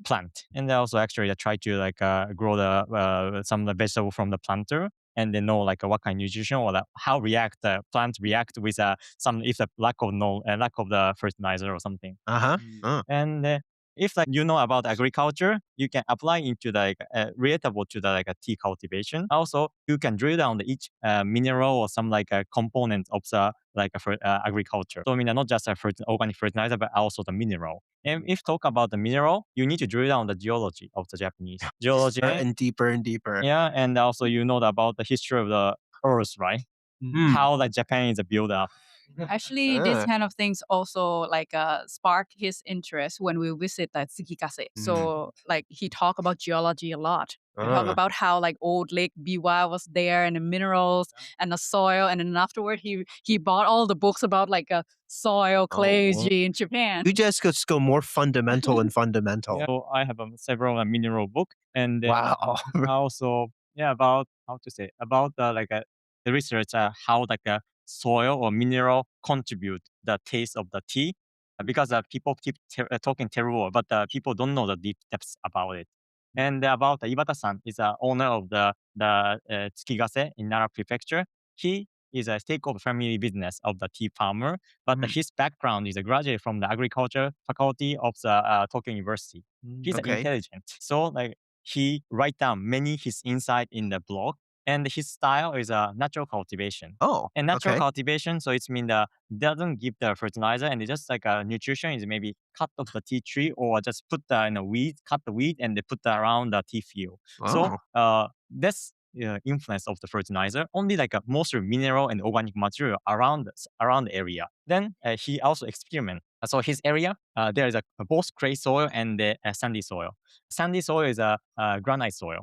plant. And also actually I try to like grow the some of the vegetable from the planter and they know like what kind of nutrition or how react the plant react with some if the lack of no lack of the fertilizer or something. Uh-huh. And if like you know about agriculture, you can apply into like relatable to the like a tea cultivation. Also, you can drill down the each mineral or some like a component of the like agriculture. So I mean, not just a organic fertilizer, but also the mineral. And if talk about the mineral, you need to drill down the geology of the Japanese geology. And deeper and deeper. Yeah, and also you know about the history of the earth, right? Mm. How like Japan is built up. Actually, this kind of things also like spark his interest when we visit that Tsukikase. So like he talk about geology a lot. He talk Ah. about how like old Lake Biwa was there and the minerals and the soil, and then afterward he bought all the books about like soil, clay, Oh. in Japan. You just go more fundamental and fundamental. Yeah. So I have several mineral book and Wow. also about how to say about the research how like a soil or mineral contribute the taste of the tea because people keep talking terroir, but people don't know the deep depths about it. And about Ibata-san is owner of the Tsukigase in Nara Prefecture. He is a stake of family business of the tea farmer, but his background is a graduate from the agriculture faculty of the Tokyo University. He's Okay. intelligent, so like he write down many his insight in the blog, and his style is a natural cultivation. Oh, And natural okay. cultivation, so it's mean the doesn't give the fertilizer, and it's just like a nutrition is maybe cut off the tea tree or just put the weed, cut the weed, and they put that around the tea field. So Oh. that's influence of the fertilizer. Only like a mostly mineral and organic material around the area. Then he also experiment. So his area there is a both clay soil and sandy soil. Sandy soil is a granite soil.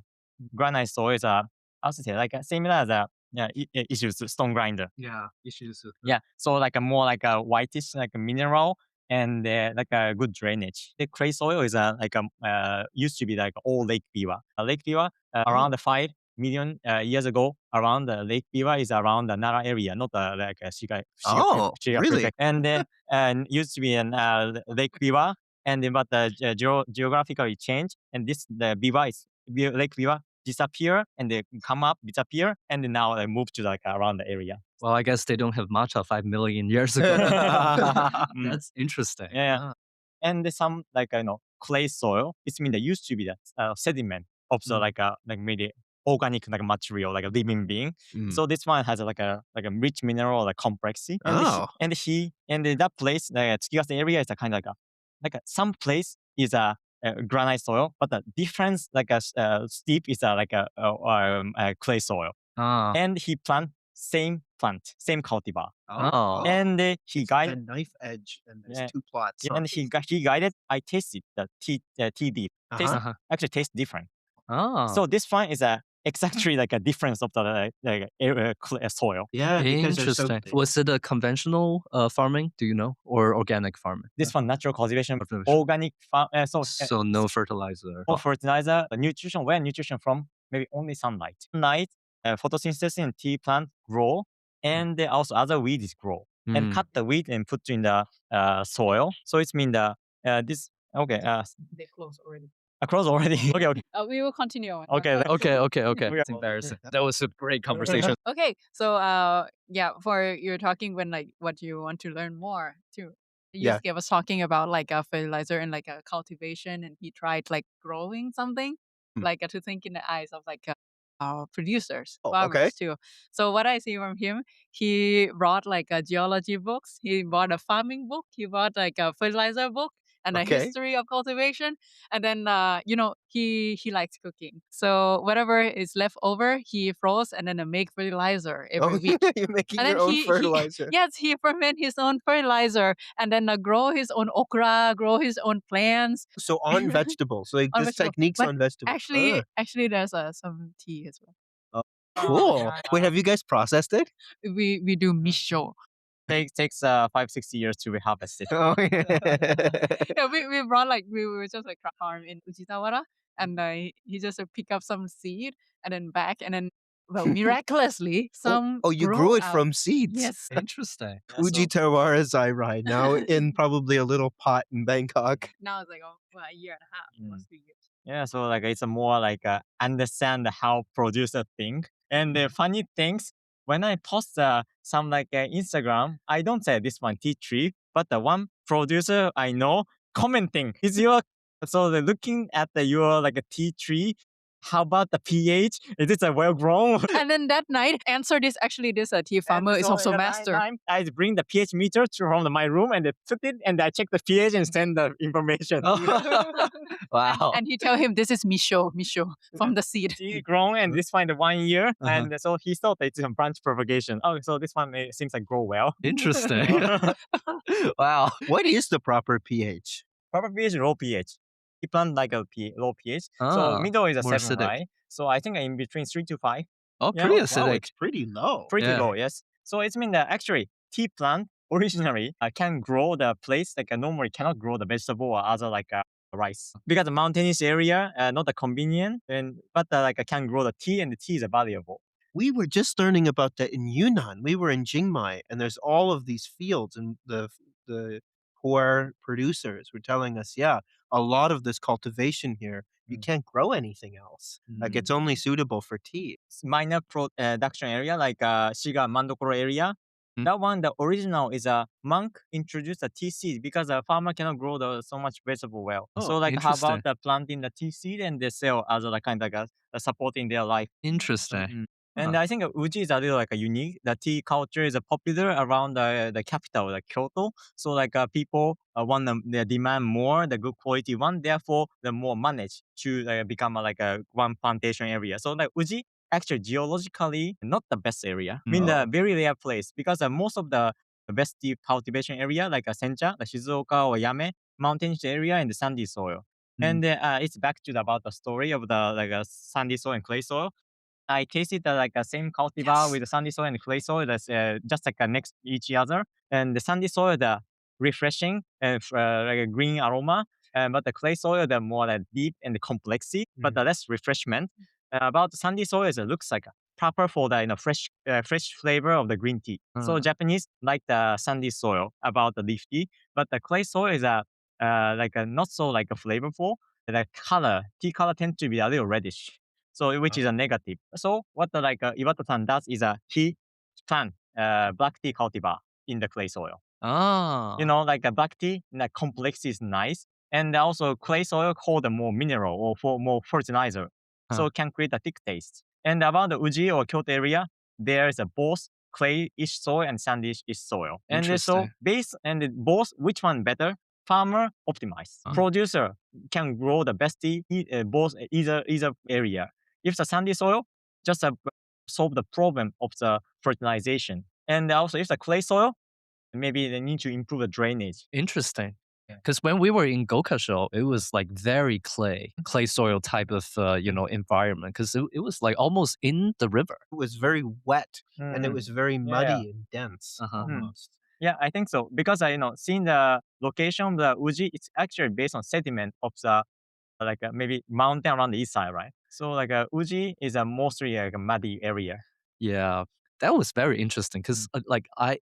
Granite soil is a how to say like similar as a issues stone grinder. Yeah, issues. Yeah, so like a more like a whitish like a mineral and like a good drainage. The clay soil is like used to be like old Lake Biwa. Lake Biwa around the 5 million years ago, around the Lake Biwa is around the Nara area, not like Oh, really? Prefect. And used to be an Lake Biwa, and then but the geographically changed, and this the Biwa is Lake Biwa disappear and they come up, disappear, and then now they move to like around the area. Well, I guess they don't have matcha 5 million years ago. Mm. That's interesting. Yeah. Ah. And there's some like clay soil. It's mean there used to be that sediment of the like maybe organic like material, like a living being. Mm. So this one has like a rich mineral like complexity. And Oh. that place like Tsukiga's area is a kind of like some place is a granite soil, but the difference like a steep is like a clay soil. Ah. And he same cultivar. Oh. And he It's like guided a knife edge, and there's Yeah. two plots. Yeah, and he guided. I tasted the tea leaf. Uh-huh. Actually tastes different. Oh. So this one is exactly like a difference of the soil. Yeah, because they're so Interesting. big. Was it a conventional farming? Do you know, or organic farming? This one natural cultivation, Cultivation. organic So no fertilizer. no fertilizer, the nutrition. Where nutrition from? Maybe only sunlight. Sunlight, photosynthesis and tea plant grow, and also other weeds grow. And cut the weed and put in the soil. So it's mean the this okay. They close already. Across already. Okay. We will continue on. Okay. Okay. We It's are- embarrassing. That was a great conversation. Okay, so yeah, for you're talking when like what you want to learn more too. Yeah. Yusuke was talking about like a fertilizer and like a cultivation, and he tried like growing something, Hmm. like to think in the eyes of like producers, Oh, farmers okay. too. So what I see from him, he brought like a geology books, he bought a farming book, he bought like a fertilizer book and a Okay. history of cultivation, and then he likes cooking. So whatever is left over, he froze and then make fertilizer every Oh, week. you're making And your then own he fertilizer. yes, he ferment his own fertilizer and then grow his own okra, grow his own plants So on vegetables, like on this vegetable. techniques But on vegetables. actually, there's some tea as well. Cool. Wait, have you guys processed it? We do miso. Takes 5-6 years to harvest it. Oh, yeah. Yeah, we brought like we were just like farm in Ujitawara, and he just pick up some seed and then back, and then well miraculously some You grow grew it out. from seeds. Yes. Interesting. Uji Tawara Zai right now in probably a little pot in Bangkok. Now it's like a year and a half, almost 2 years. Yeah, so like it's a more like understand how producer think. And the funny things when I post some like Instagram, I don't say this one tea tree, but the one producer I know commenting is your. So they're looking at your like a tea tree. How about the pH? Is it well grown? And then that night, answer this actually this tea farmer And is so also at master. nighttime, I bring the pH meter from my room and they put it and I check the pH and send the information. Wow. And he tell him this is miso from the seed. Seed grown and this one the 1 year, Uh-huh. and so he thought it's a branch propagation. Oh, so this one seems like grow well. Interesting. Wow. What is the proper pH? Proper pH is low pH. He plant like a low pH. So Ah, middle is a more 7, acidic. right? So I think in between 3 to 5. Oh, Yeah. pretty Wow, acidic. It's pretty low. Pretty Yeah. low, yes. So it's mean that actually tea plant originally can grow the place like normally cannot grow the vegetable or other like rice because the mountainous area not convenient but like can grow the tea and the tea is valuable. We were just learning about that in Yunnan. We were in Jingmai, and there's all of these fields, and the poor producers were telling us, yeah, a lot of this cultivation here, you can't grow anything else. Like it's only suitable for tea. Minor production area like Shiga Mandokoro area. That one, the original is a monk introduced a tea seed because a farmer cannot grow so much vegetable well. Oh, So like how interesting. about the planting the tea seed and they sell as a kind of supporting their life. Interesting. And I think Uji is a little like a unique. The tea culture is popular around the capital, like Kyoto. So like people want they demand more the good quality one. Therefore, the more managed to become like a one plantation area. So like Uji actually geologically not the best area. I mean the very rare place because most of the best tea cultivation area like Sencha, the Shizuoka or Yame mountainous area and the sandy soil. And it's back to about the story of the like sandy soil and clay soil. I tasted like a same cultivar with the sandy soil and clay soil that's just like next to each other. And the sandy soil, the refreshing and like a green aroma. But the clay soil, the more deep and the complexity, but the less refreshment. About the sandy soil, it looks like proper for the fresh flavor of the green tea. So Japanese like the sandy soil about the leaf tea, but the clay soil is like not so like a flavorful. The color, tea color tends to be a little reddish. So which is a negative. So what Iwata-san does is he plant black tea cultivar in the clay soil. Ah. Like a black tea, the complex is nice. And also clay soil hold a more mineral or for more fertilizer. So it can create a thick taste. And around the Uji or Kyoto area, there is a both clay-ish soil and sandy-ish soil. And so Interesting. base and both, which one better? Farmer optimize. Producer can grow the best tea both either area. If the sandy soil, just solve the problem of the fertilization. And also if the clay soil, maybe they need to improve the drainage. Interesting. Because when we were in Gokasho, it was like very clay soil type of environment. Because it was like almost in the river. It was very wet and it Mhm. was very muddy and dense almost. Yeah, I think so. Because seeing the location of the Uji, it's actually based on sediment of the maybe mountain around the east side, right? So Uji is a mostly like a muddy area. Yeah, that was very interesting because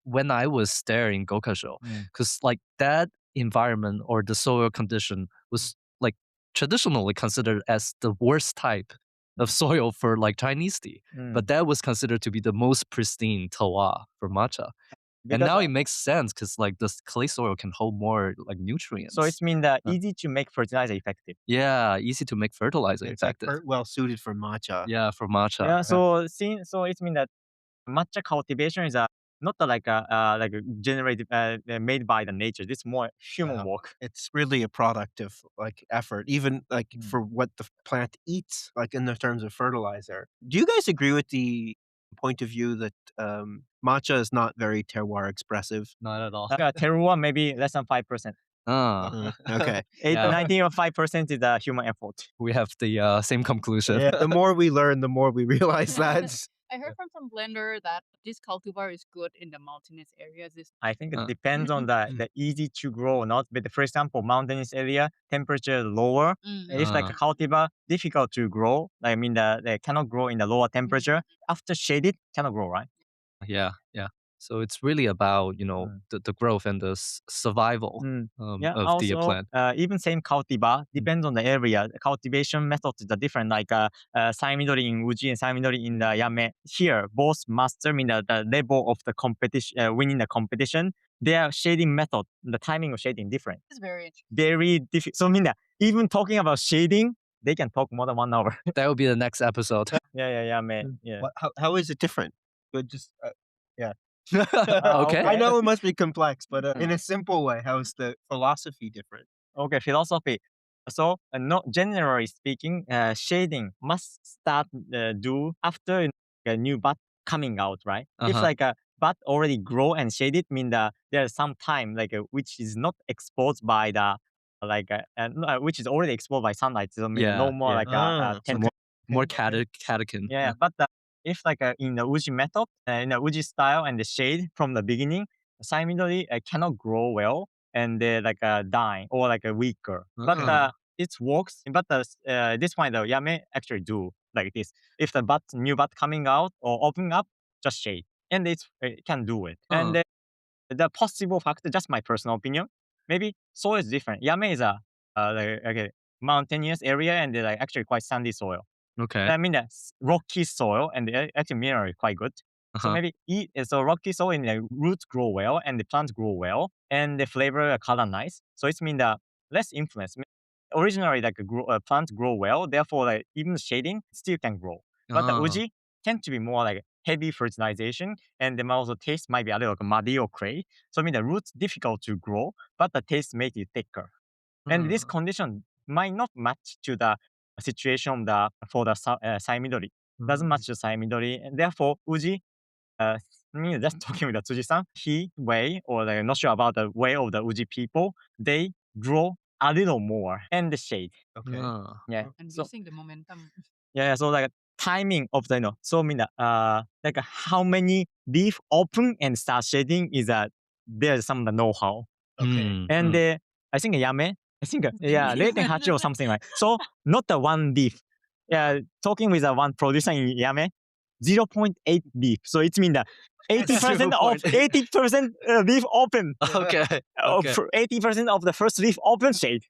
when I was there in Gokasho, because like that environment or the soil condition was like traditionally considered as the worst type of soil for like Chinese tea, but that was considered to be the most pristine terroir for matcha. And Because now it makes sense because like the clay soil can hold more like nutrients. so it's mean that easy to make fertilizer effective. Yeah, easy to make fertilizer It's like effective. well suited for matcha. Yeah, for matcha. Yeah, so it's mean that matcha cultivation is not generated made by the nature. This is more human Yeah. work. It's really a product of like effort, even like for what the plant eats, like in the terms of fertilizer. Do you guys agree with the point of view that matcha is not very terroir expressive? Not at all. Terroir maybe less than 5%. Okay. 90 or 5% is the human effort. We have the same conclusion. Yeah, the more we learn, the more we realize that. I heard from some blender that this cultivar is good in the mountainous areas. I think it depends on the easy to grow or not. But for example, mountainous area, temperature lower. If like a cultivar, difficult to grow. I mean, they cannot grow in the lower temperature. After shaded, cannot grow, right? Yeah. So it's really about the growth and the survival Yeah, of the also, plant. even same cultivar, depends on the area. The cultivation methods are different, like Saimidori in Uji and Saimidori in the Yame. Here, both master, mean the level of the competition, winning the competition, their shading method, the timing of shading different. It's very interesting. Very difficult. So, even talking about shading, they can talk more than 1 hour. That will be the next episode. Yeah, man. Yeah. How is it different? But just yeah. Okay. I know it must be complex, but in a simple way, how is the philosophy different? Okay, philosophy. So, not generally speaking, shading must start do after a new bud coming out, right? If like a bud already grow and shaded, mean that there's some time which is not exposed by the which is already exposed by sunlight. So mean no more So more catechin. yeah, but if in the Uji method, in the Uji style and the shade from the beginning, Saimidori cannot grow well and they dying or weaker. But it works. But this one the Yame actually do like this. If the new bud coming out or opening up, just shade, and it can do it. And the possible factor, just my personal opinion, maybe soil is different. Yame is a mountainous area and they're actually quite sandy soil. Okay. I mean that's rocky soil and the actually mineral is quite good. So maybe so rocky soil and the roots grow well and the plants grow well and the flavor color nice. So it's mean that less influence. Originally plants grow well, therefore even shading still can grow. But the Uji tend to be more heavy fertilization and the also taste might be a little muddy or clay. So I mean the roots difficult to grow, but the taste make it thicker. And this condition might not match to the situation for the Saimidori. Doesn't match the Saimidori. And therefore, Uji, just talking with the Tsuji-san, he way, or not sure about the way of the Uji people, they grow a little more and the shade. Okay. Yeah. And So, using the momentum. yeah, so timing of the, so mean how many leaf open and start shading is there's some of the know-how. Okay. And I think Yame, yeah, 0.8 or something like. So not the one leaf. Yeah, talking with one producer in Yame, 0.8 leaf. So it means that 80% of 0.8. 80% leaf open. Okay. Okay. 80% of the first leaf open shade.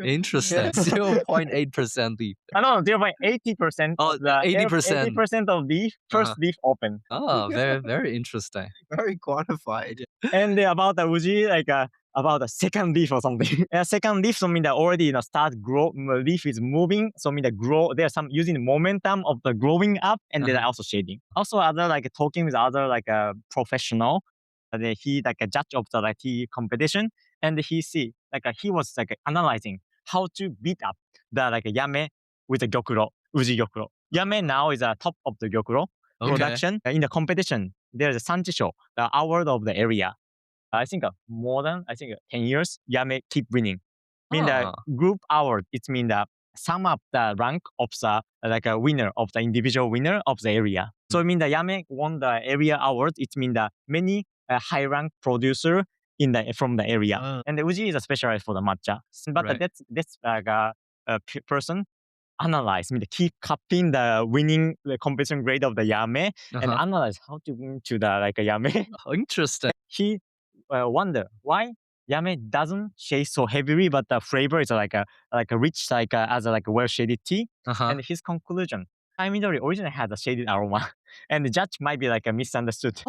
Interesting. 0.8% leaf. I know 0.80% Oh, of the 80%. 80% of leaf first leaf open. Very, very interesting. Very quantified. And about the uji, about the second leaf or something. Second leaf, so mean that already start grow. Leaf is moving, so mean the grow. There's some using the momentum of the growing up, and then also shading. Also, other talking with other professional. He a judge of the tea competition, and he see he was analyzing how to beat up the yame with the gyokuro, uji gyokuro. Yame now is top of the gyokuro production in the competition. There's a Sanchisho, the award of the area. I think more than 10 years, Yame keep winning. Mean the group award, it mean the sum up the rank of the a winner of the individual winner of the area. So I mean the Yame won the area award. It mean the many high rank producer in the from the area. And the Uji is a specialist for the matcha. But that's a person analyze, I mean, keep copying the winning the competition grade of the Yame and analyze how to win to the a Yame. Interesting. He wonder why Yame doesn't shade so heavily, but the flavor is like a rich as a well shaded tea. And his conclusion, Midori originally has a shaded aroma, and the judge might be a misunderstood.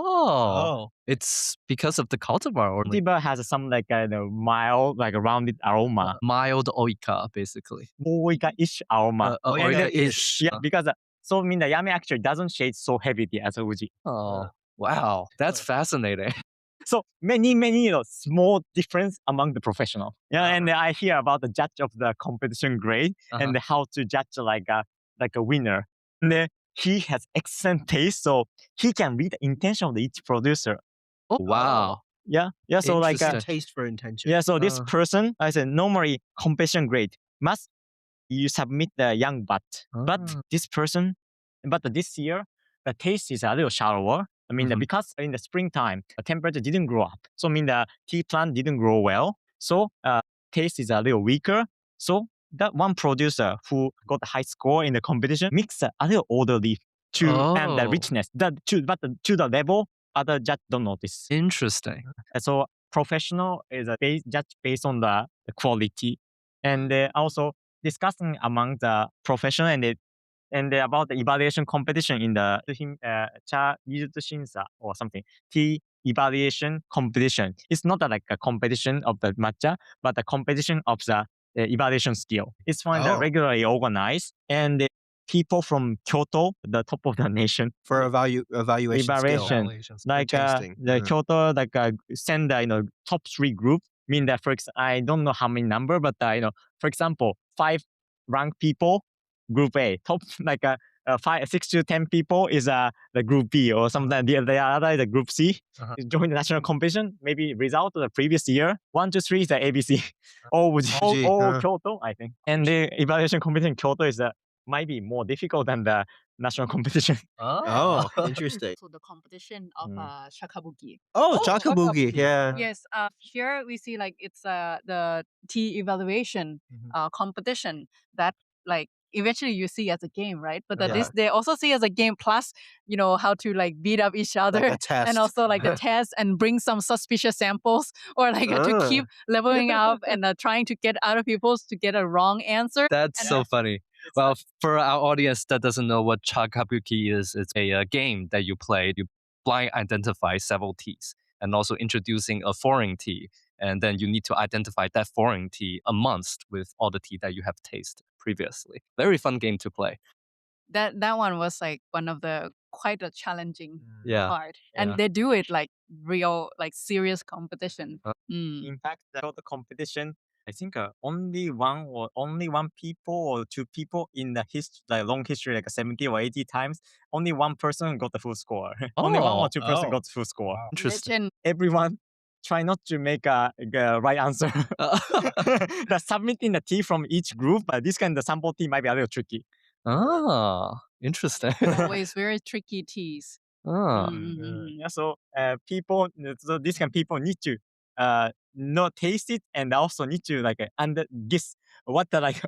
It's because of the cultivar or Cultivar has some mild rounded aroma. Mild oika, basically. Oika-ish aroma. Oika-ish. Yeah, because so I mean the Yame actually doesn't shade so heavily as a Uji. Wow, that's fascinating. So many small difference among the professional. Yeah, and I hear about the judge of the competition grade and how to judge a winner. And he has excellent taste, so he can read the intention of each producer. Wow. Yeah. So taste for intention. Yeah. So this person, I said normally competition grade must you submit the young but this person, but this year the taste is a little shallower. I mean, because in the springtime, the temperature didn't grow up. So, I mean, the tea plant didn't grow well. So, taste is a little weaker. So, that one producer who got the high score in the competition mixed a little older leaf to and the richness. But to the level, other judge don't notice. Interesting. So, professional is a judge based on the quality. And also discussing among the professional and about the evaluation competition in the cha Yijutsu Shinsa or something. Tea evaluation competition. It's not a competition of the matcha, but a competition of the evaluation skill. It's one that regularly organized, and people from Kyoto, the top of the nation, for evaluation skill. The Kyoto send the top 3 group. Mean that I don't know how many number, but for example, 5 rank people. Group A, top 6 to 10 people is the Group B or something. The other is the Group C. Join the national competition. Maybe result of the previous year. 1 to 3 is the ABC. All Kyoto, I think. And the evaluation competition in Kyoto is might be more difficult than the national competition. Interesting. So the competition of shakabuki. Shakabuki. Yeah. Yes. Here we see it's the tea evaluation competition that eventually you see as a game, right? But this they also see as a game plus, how to beat up each other a test. and also the test and bring some suspicious samples or to keep leveling up and trying to get other people to get a wrong answer. That's so funny. Well, for our audience that doesn't know what Chakabuki is, it's a game that you play. You blind identify several teas and also introducing a foreign tea. And then you need to identify that foreign tea amongst with all the tea that you have tasted previously. Very fun game to play. That one was one of the quite a challenging part. And Yeah. they do it real, serious competition. In fact, the competition, I think only one people or 2 people in the history, long history, 70 or 80 times, only one person got the full score. Only 1 or 2 person got the full score. Wow. Interesting. Everyone try not to make a right answer. The submitting the tea from each group, but this kind of sample tea might be a little tricky. Interesting. Always very tricky teas. Yeah, so people, so this kind of people need to not taste it and also need to guess what the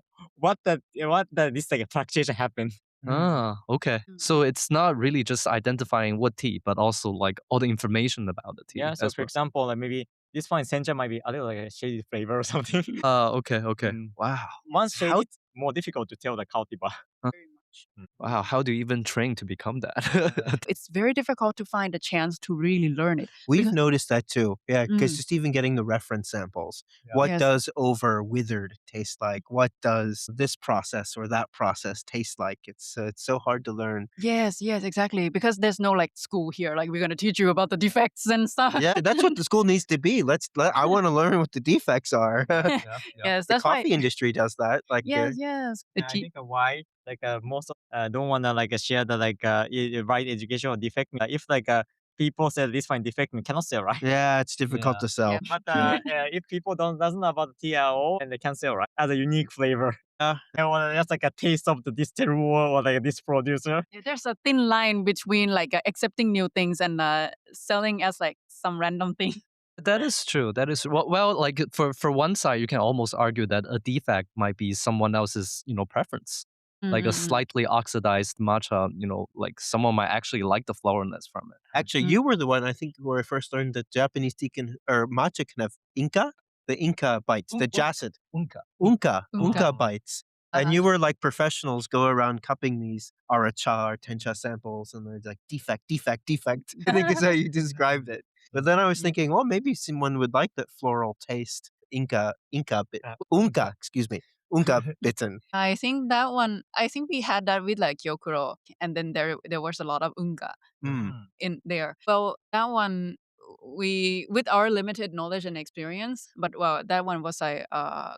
this fluctuation happen. Ah, okay. So it's not really just identifying what tea, but also like all the information about the tea Yeah. So as for well. example, like maybe this one sencha might be a little like a shady flavor or something. Okay, okay. Mm. Wow. Once shady, How it's more difficult to tell the cultivar. Very much. wow, how do you even train to become that? It's very difficult to find a chance to really learn it. We've Because noticed that too. Yeah, because Mm. just even getting the reference samples. Yeah. What Yes. does over withered taste like? What does this process or that process taste like? It's so hard to learn. Yes, yes, exactly. Because there's no like school here, like we're gonna teach you about the defects and stuff. Yeah, that's what the school needs to be. I want to learn what the defects are. Yeah. Yeah. Yes, The that's why. coffee industry does that. Like, Yes, yes. Yeah, I think why like most of, don't wanna like share the like right education or defect. If like people say this one defect, we cannot sell, right? yeah, it's difficult Yeah. to sell. Yeah. But if people doesn't know about the tea at all, and they can sell, right, as a unique flavor. Yeah. And want just like a taste of this terroir or like this producer. Yeah, there's a thin line between like accepting new things and selling as like some random thing. That is true. That is well, like for one side, you can almost argue that a defect might be someone else's, preference. Like a Mm-mm-mm. slightly oxidized matcha, like someone might actually like the floriness from it. Actually, Mm. you were the one, I think, where I first learned that Japanese tea can, or matcha can have inka, the inka bites, the jacid, Unka. Unka. unka bites. And Uh-huh. you were like professionals go around cupping these aracha or tencha samples, and they're like defect, defect, defect. I think is how you described it. But then I was thinking, well, maybe someone would like that floral taste. Inka bit, unka, excuse me, unka bitten. I think that one. I think we had that with like Kyokuro, and then there was a lot of unga Mm. in there. Well, that one we with our limited knowledge and experience, but well, that one was I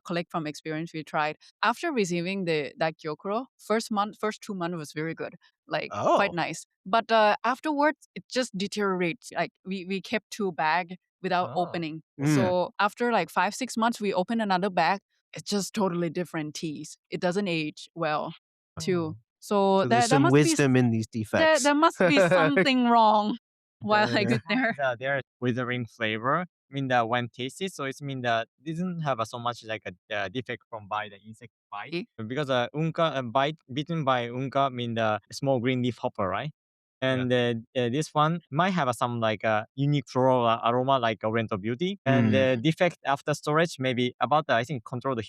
collect from experience. We tried after receiving the that Kyokuro. First 2 months was very good, like quite Oh, nice. But afterwards, it just deteriorates. Like we kept 2 bag without opening. mm. So after like 5 6 months, we opened another bag. It's just totally different teas. It doesn't age well, too. So So there's that some must be wisdom in these defects. there must be something wrong while I Uh, get there. There is withering flavor. I mean that when tasted, so it's mean that didn't have so much like a defect from by the insect bite Eh? because unka bite bitten by unka mean the small green leaf hopper, right? And this one might have some like a unique floral aroma like Oriental Beauty. And Mm. the defect after storage maybe about I think control the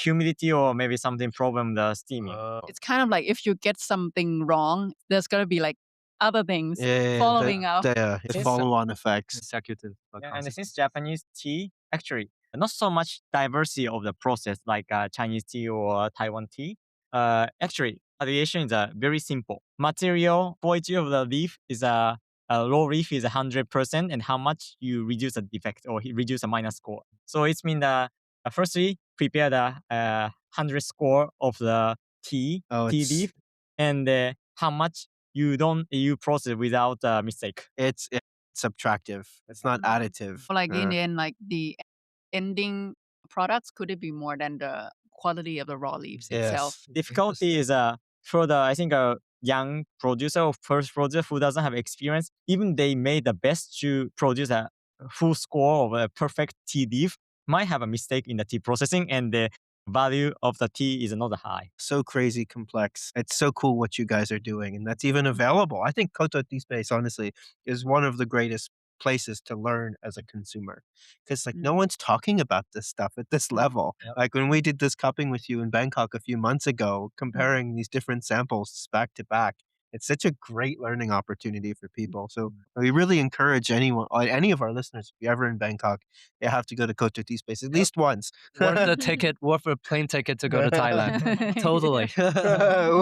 humidity or maybe something problem the steaming. It's kind of like if you get something wrong, there's gonna be like other things Yeah, following up. the Since follow-on effects. Consecutive Yeah, and consequences. since Japanese tea, actually, not so much diversity of the process like Chinese tea or Taiwan tea. Actually, variation is very simple. Material quality of the leaf is a raw leaf is 100%, and how much you reduce a defect or reduce a minus score. So it's mean that firstly prepare the 100 score of the Oh, tea leaf, and how much you process without mistake. it's subtractive. It's not additive. Like in the end, like the ending products, could it be more than the quality of the raw leaves itself? Yes. Difficulty is for the I think a young producer or first producer who doesn't have experience, even they made the best to produce a full score of a perfect tea leaf, might have a mistake in the tea processing and the value of the tea is not high. So crazy complex. It's so cool what you guys are doing, and that's even available. I think Koto Tea Space, honestly, is one of the greatest places to learn as a consumer because like no one's talking about this stuff at this level. Yep. Like when we did this cupping with you in Bangkok a few months ago, comparing these different samples back to back, it's such a great learning opportunity for people. So we really encourage anyone, any of our listeners, if you're ever in Bangkok, you have to go to Koto Tea Space at least once. Worth a plane ticket to go to Thailand. Totally.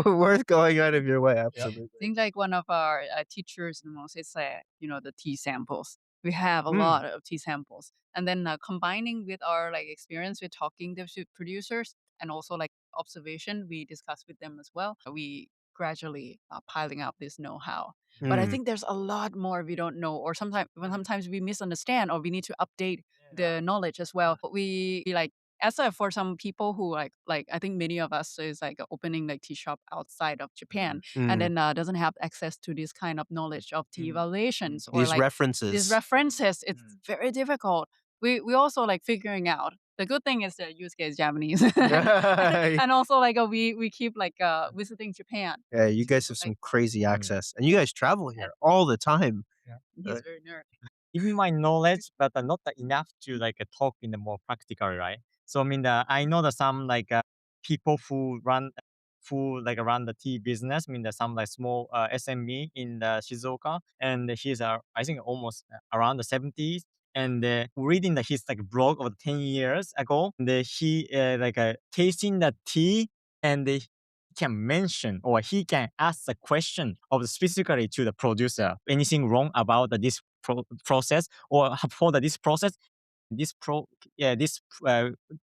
Worth going out of your way, absolutely. I think like one of our teachers the most is the tea samples. We have a Mm. lot of tea samples, and then combining with our like experience with talking to producers and also like observation, we discuss with them as well. We gradually piling up this know-how. But I Mm. think there's a lot more we don't know, or sometimes we misunderstand, or we need to update the knowledge as well. We like as for some people who like I think many of us is like opening like tea shop outside of Japan and Mm. then doesn't have access to this kind of knowledge of tea evaluations or These like these references. references. It's very difficult. We also like figuring out The good thing is that Yusuke is Japanese. And also like we keep like visiting Japan. Yeah, you guys So, have some like, crazy access, and you guys travel here all the time. he's very nerd. Even my knowledge, but not enough to like talk in the more practical, right? So I mean, I know that some like people who like run the tea business. I mean, there's some like small SME in the Shizuoka, and he's I think almost around the 70s. And reading his like blog of 10 years ago, and he like tasting the tea, and can mention or he can ask the question of specifically to the producer anything wrong about this process or for this process this pro yeah this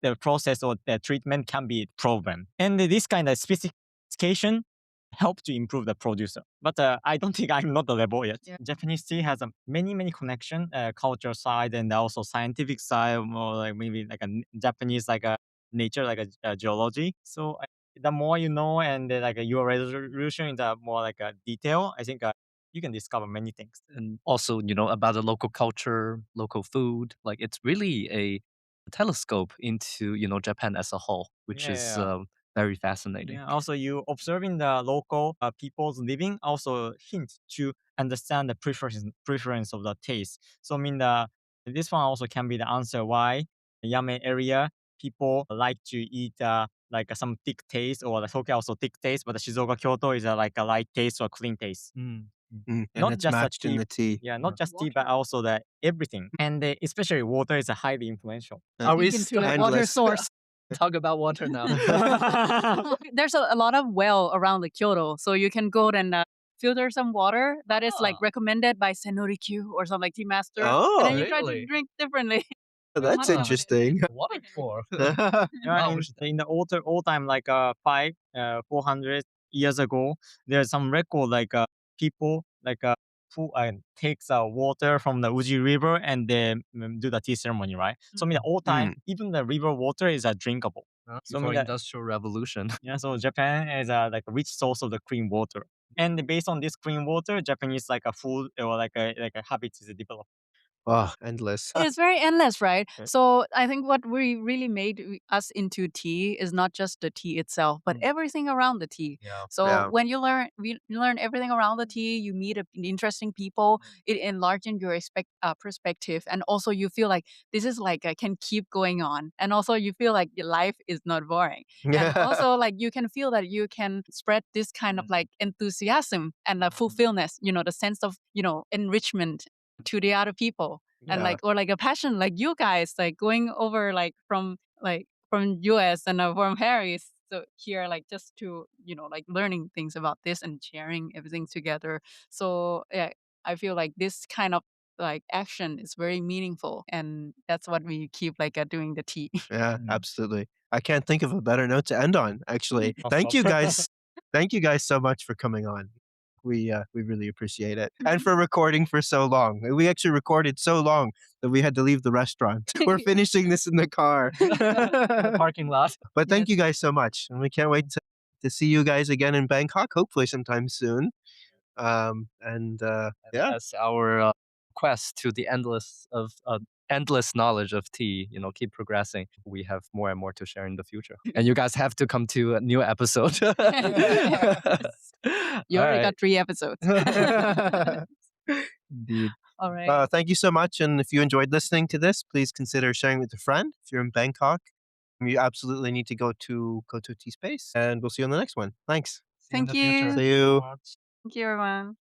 the process or the treatment can be proven, and this kind of specification help to improve the producer, but I don't think I'm not the level yet. Yeah. Japanese tea has a many connection, culture side and also scientific side, more like maybe like Japanese like a nature like a geology. So the more you know and like your resolution in the more like a detail, I think you can discover many things. And also, about the local culture, local food. Like it's really a telescope into, Japan as a whole, which is Yeah. very fascinating. Yeah. Also, you observing the local people's living also hint to understand the preference of the taste. So I mean, this one also can be the answer why the Yame area people like to eat like some thick taste, or the Tokyo also thick taste, but the Shizuoka Kyoto is like a light taste or clean taste. And Not it's just a matched in tea, the tea. yeah, not just tea, but Water. also the everything, and especially water is highly influential. Are we Speak into the starting water Endless. source. talk about water now? There's a lot of well around the Kyoto, so you can go and filter some water that is like Oh. recommended by Senorikyu or some like tea master, and Oh, then you try to really? drink differently. With that's matcha in it. interesting. Waterfall. Yeah, Wow, we should in the old time, like 400 years ago, there's some record like people like who takes water from the Uji River and they do the tea ceremony, right? So I mean, the old time, Mm. even the river water is drinkable. So I before mean, that, industrial revolution. yeah, so Japan is like a rich source of the clean water, and based on this clean water, Japanese like a food or like a habits is developed. Oh, endless. It's very endless, right? Okay. So I think what we really made us into tea is not just the tea itself, but everything around the tea. Yeah. So Yeah. when you learn everything around the tea, you meet interesting people. It enlarges your perspective, and also you feel like this is like I can keep going on, and also you feel like your life is not boring, and also like you can feel that you can spread this kind of like enthusiasm and fulfillment. The sense of enrichment to the other people, and Yeah. like a passion like you guys like going over from US and from Paris, so here like just to like learning things about this and sharing everything together. So yeah, I feel like this kind of like action is very meaningful, and that's what we keep like doing the tea. Yeah, absolutely. I can't think of a better note to end on, actually. Thank Awesome. you guys. Thank you guys so much for coming on. We really appreciate it. And for recording for so long. We actually recorded so long that we had to leave the restaurant. We're finishing this in the car. The parking lot. But thank Yes. you guys so much. And we can't wait to see you guys again in Bangkok, hopefully sometime soon. Yeah. As our quest to the endless knowledge of tea, keep progressing. We have more and more to share in the future, and you guys have to come to a new episode. You All already right. got 3 episodes. Indeed. All right. Thank you so much. And if you enjoyed listening to this, please consider sharing with a friend. If you're in Bangkok, you absolutely need to go to Koto Tea Space. And we'll see you on the next one. Thanks. See you in Thank the future. you. See you. Thank you, everyone.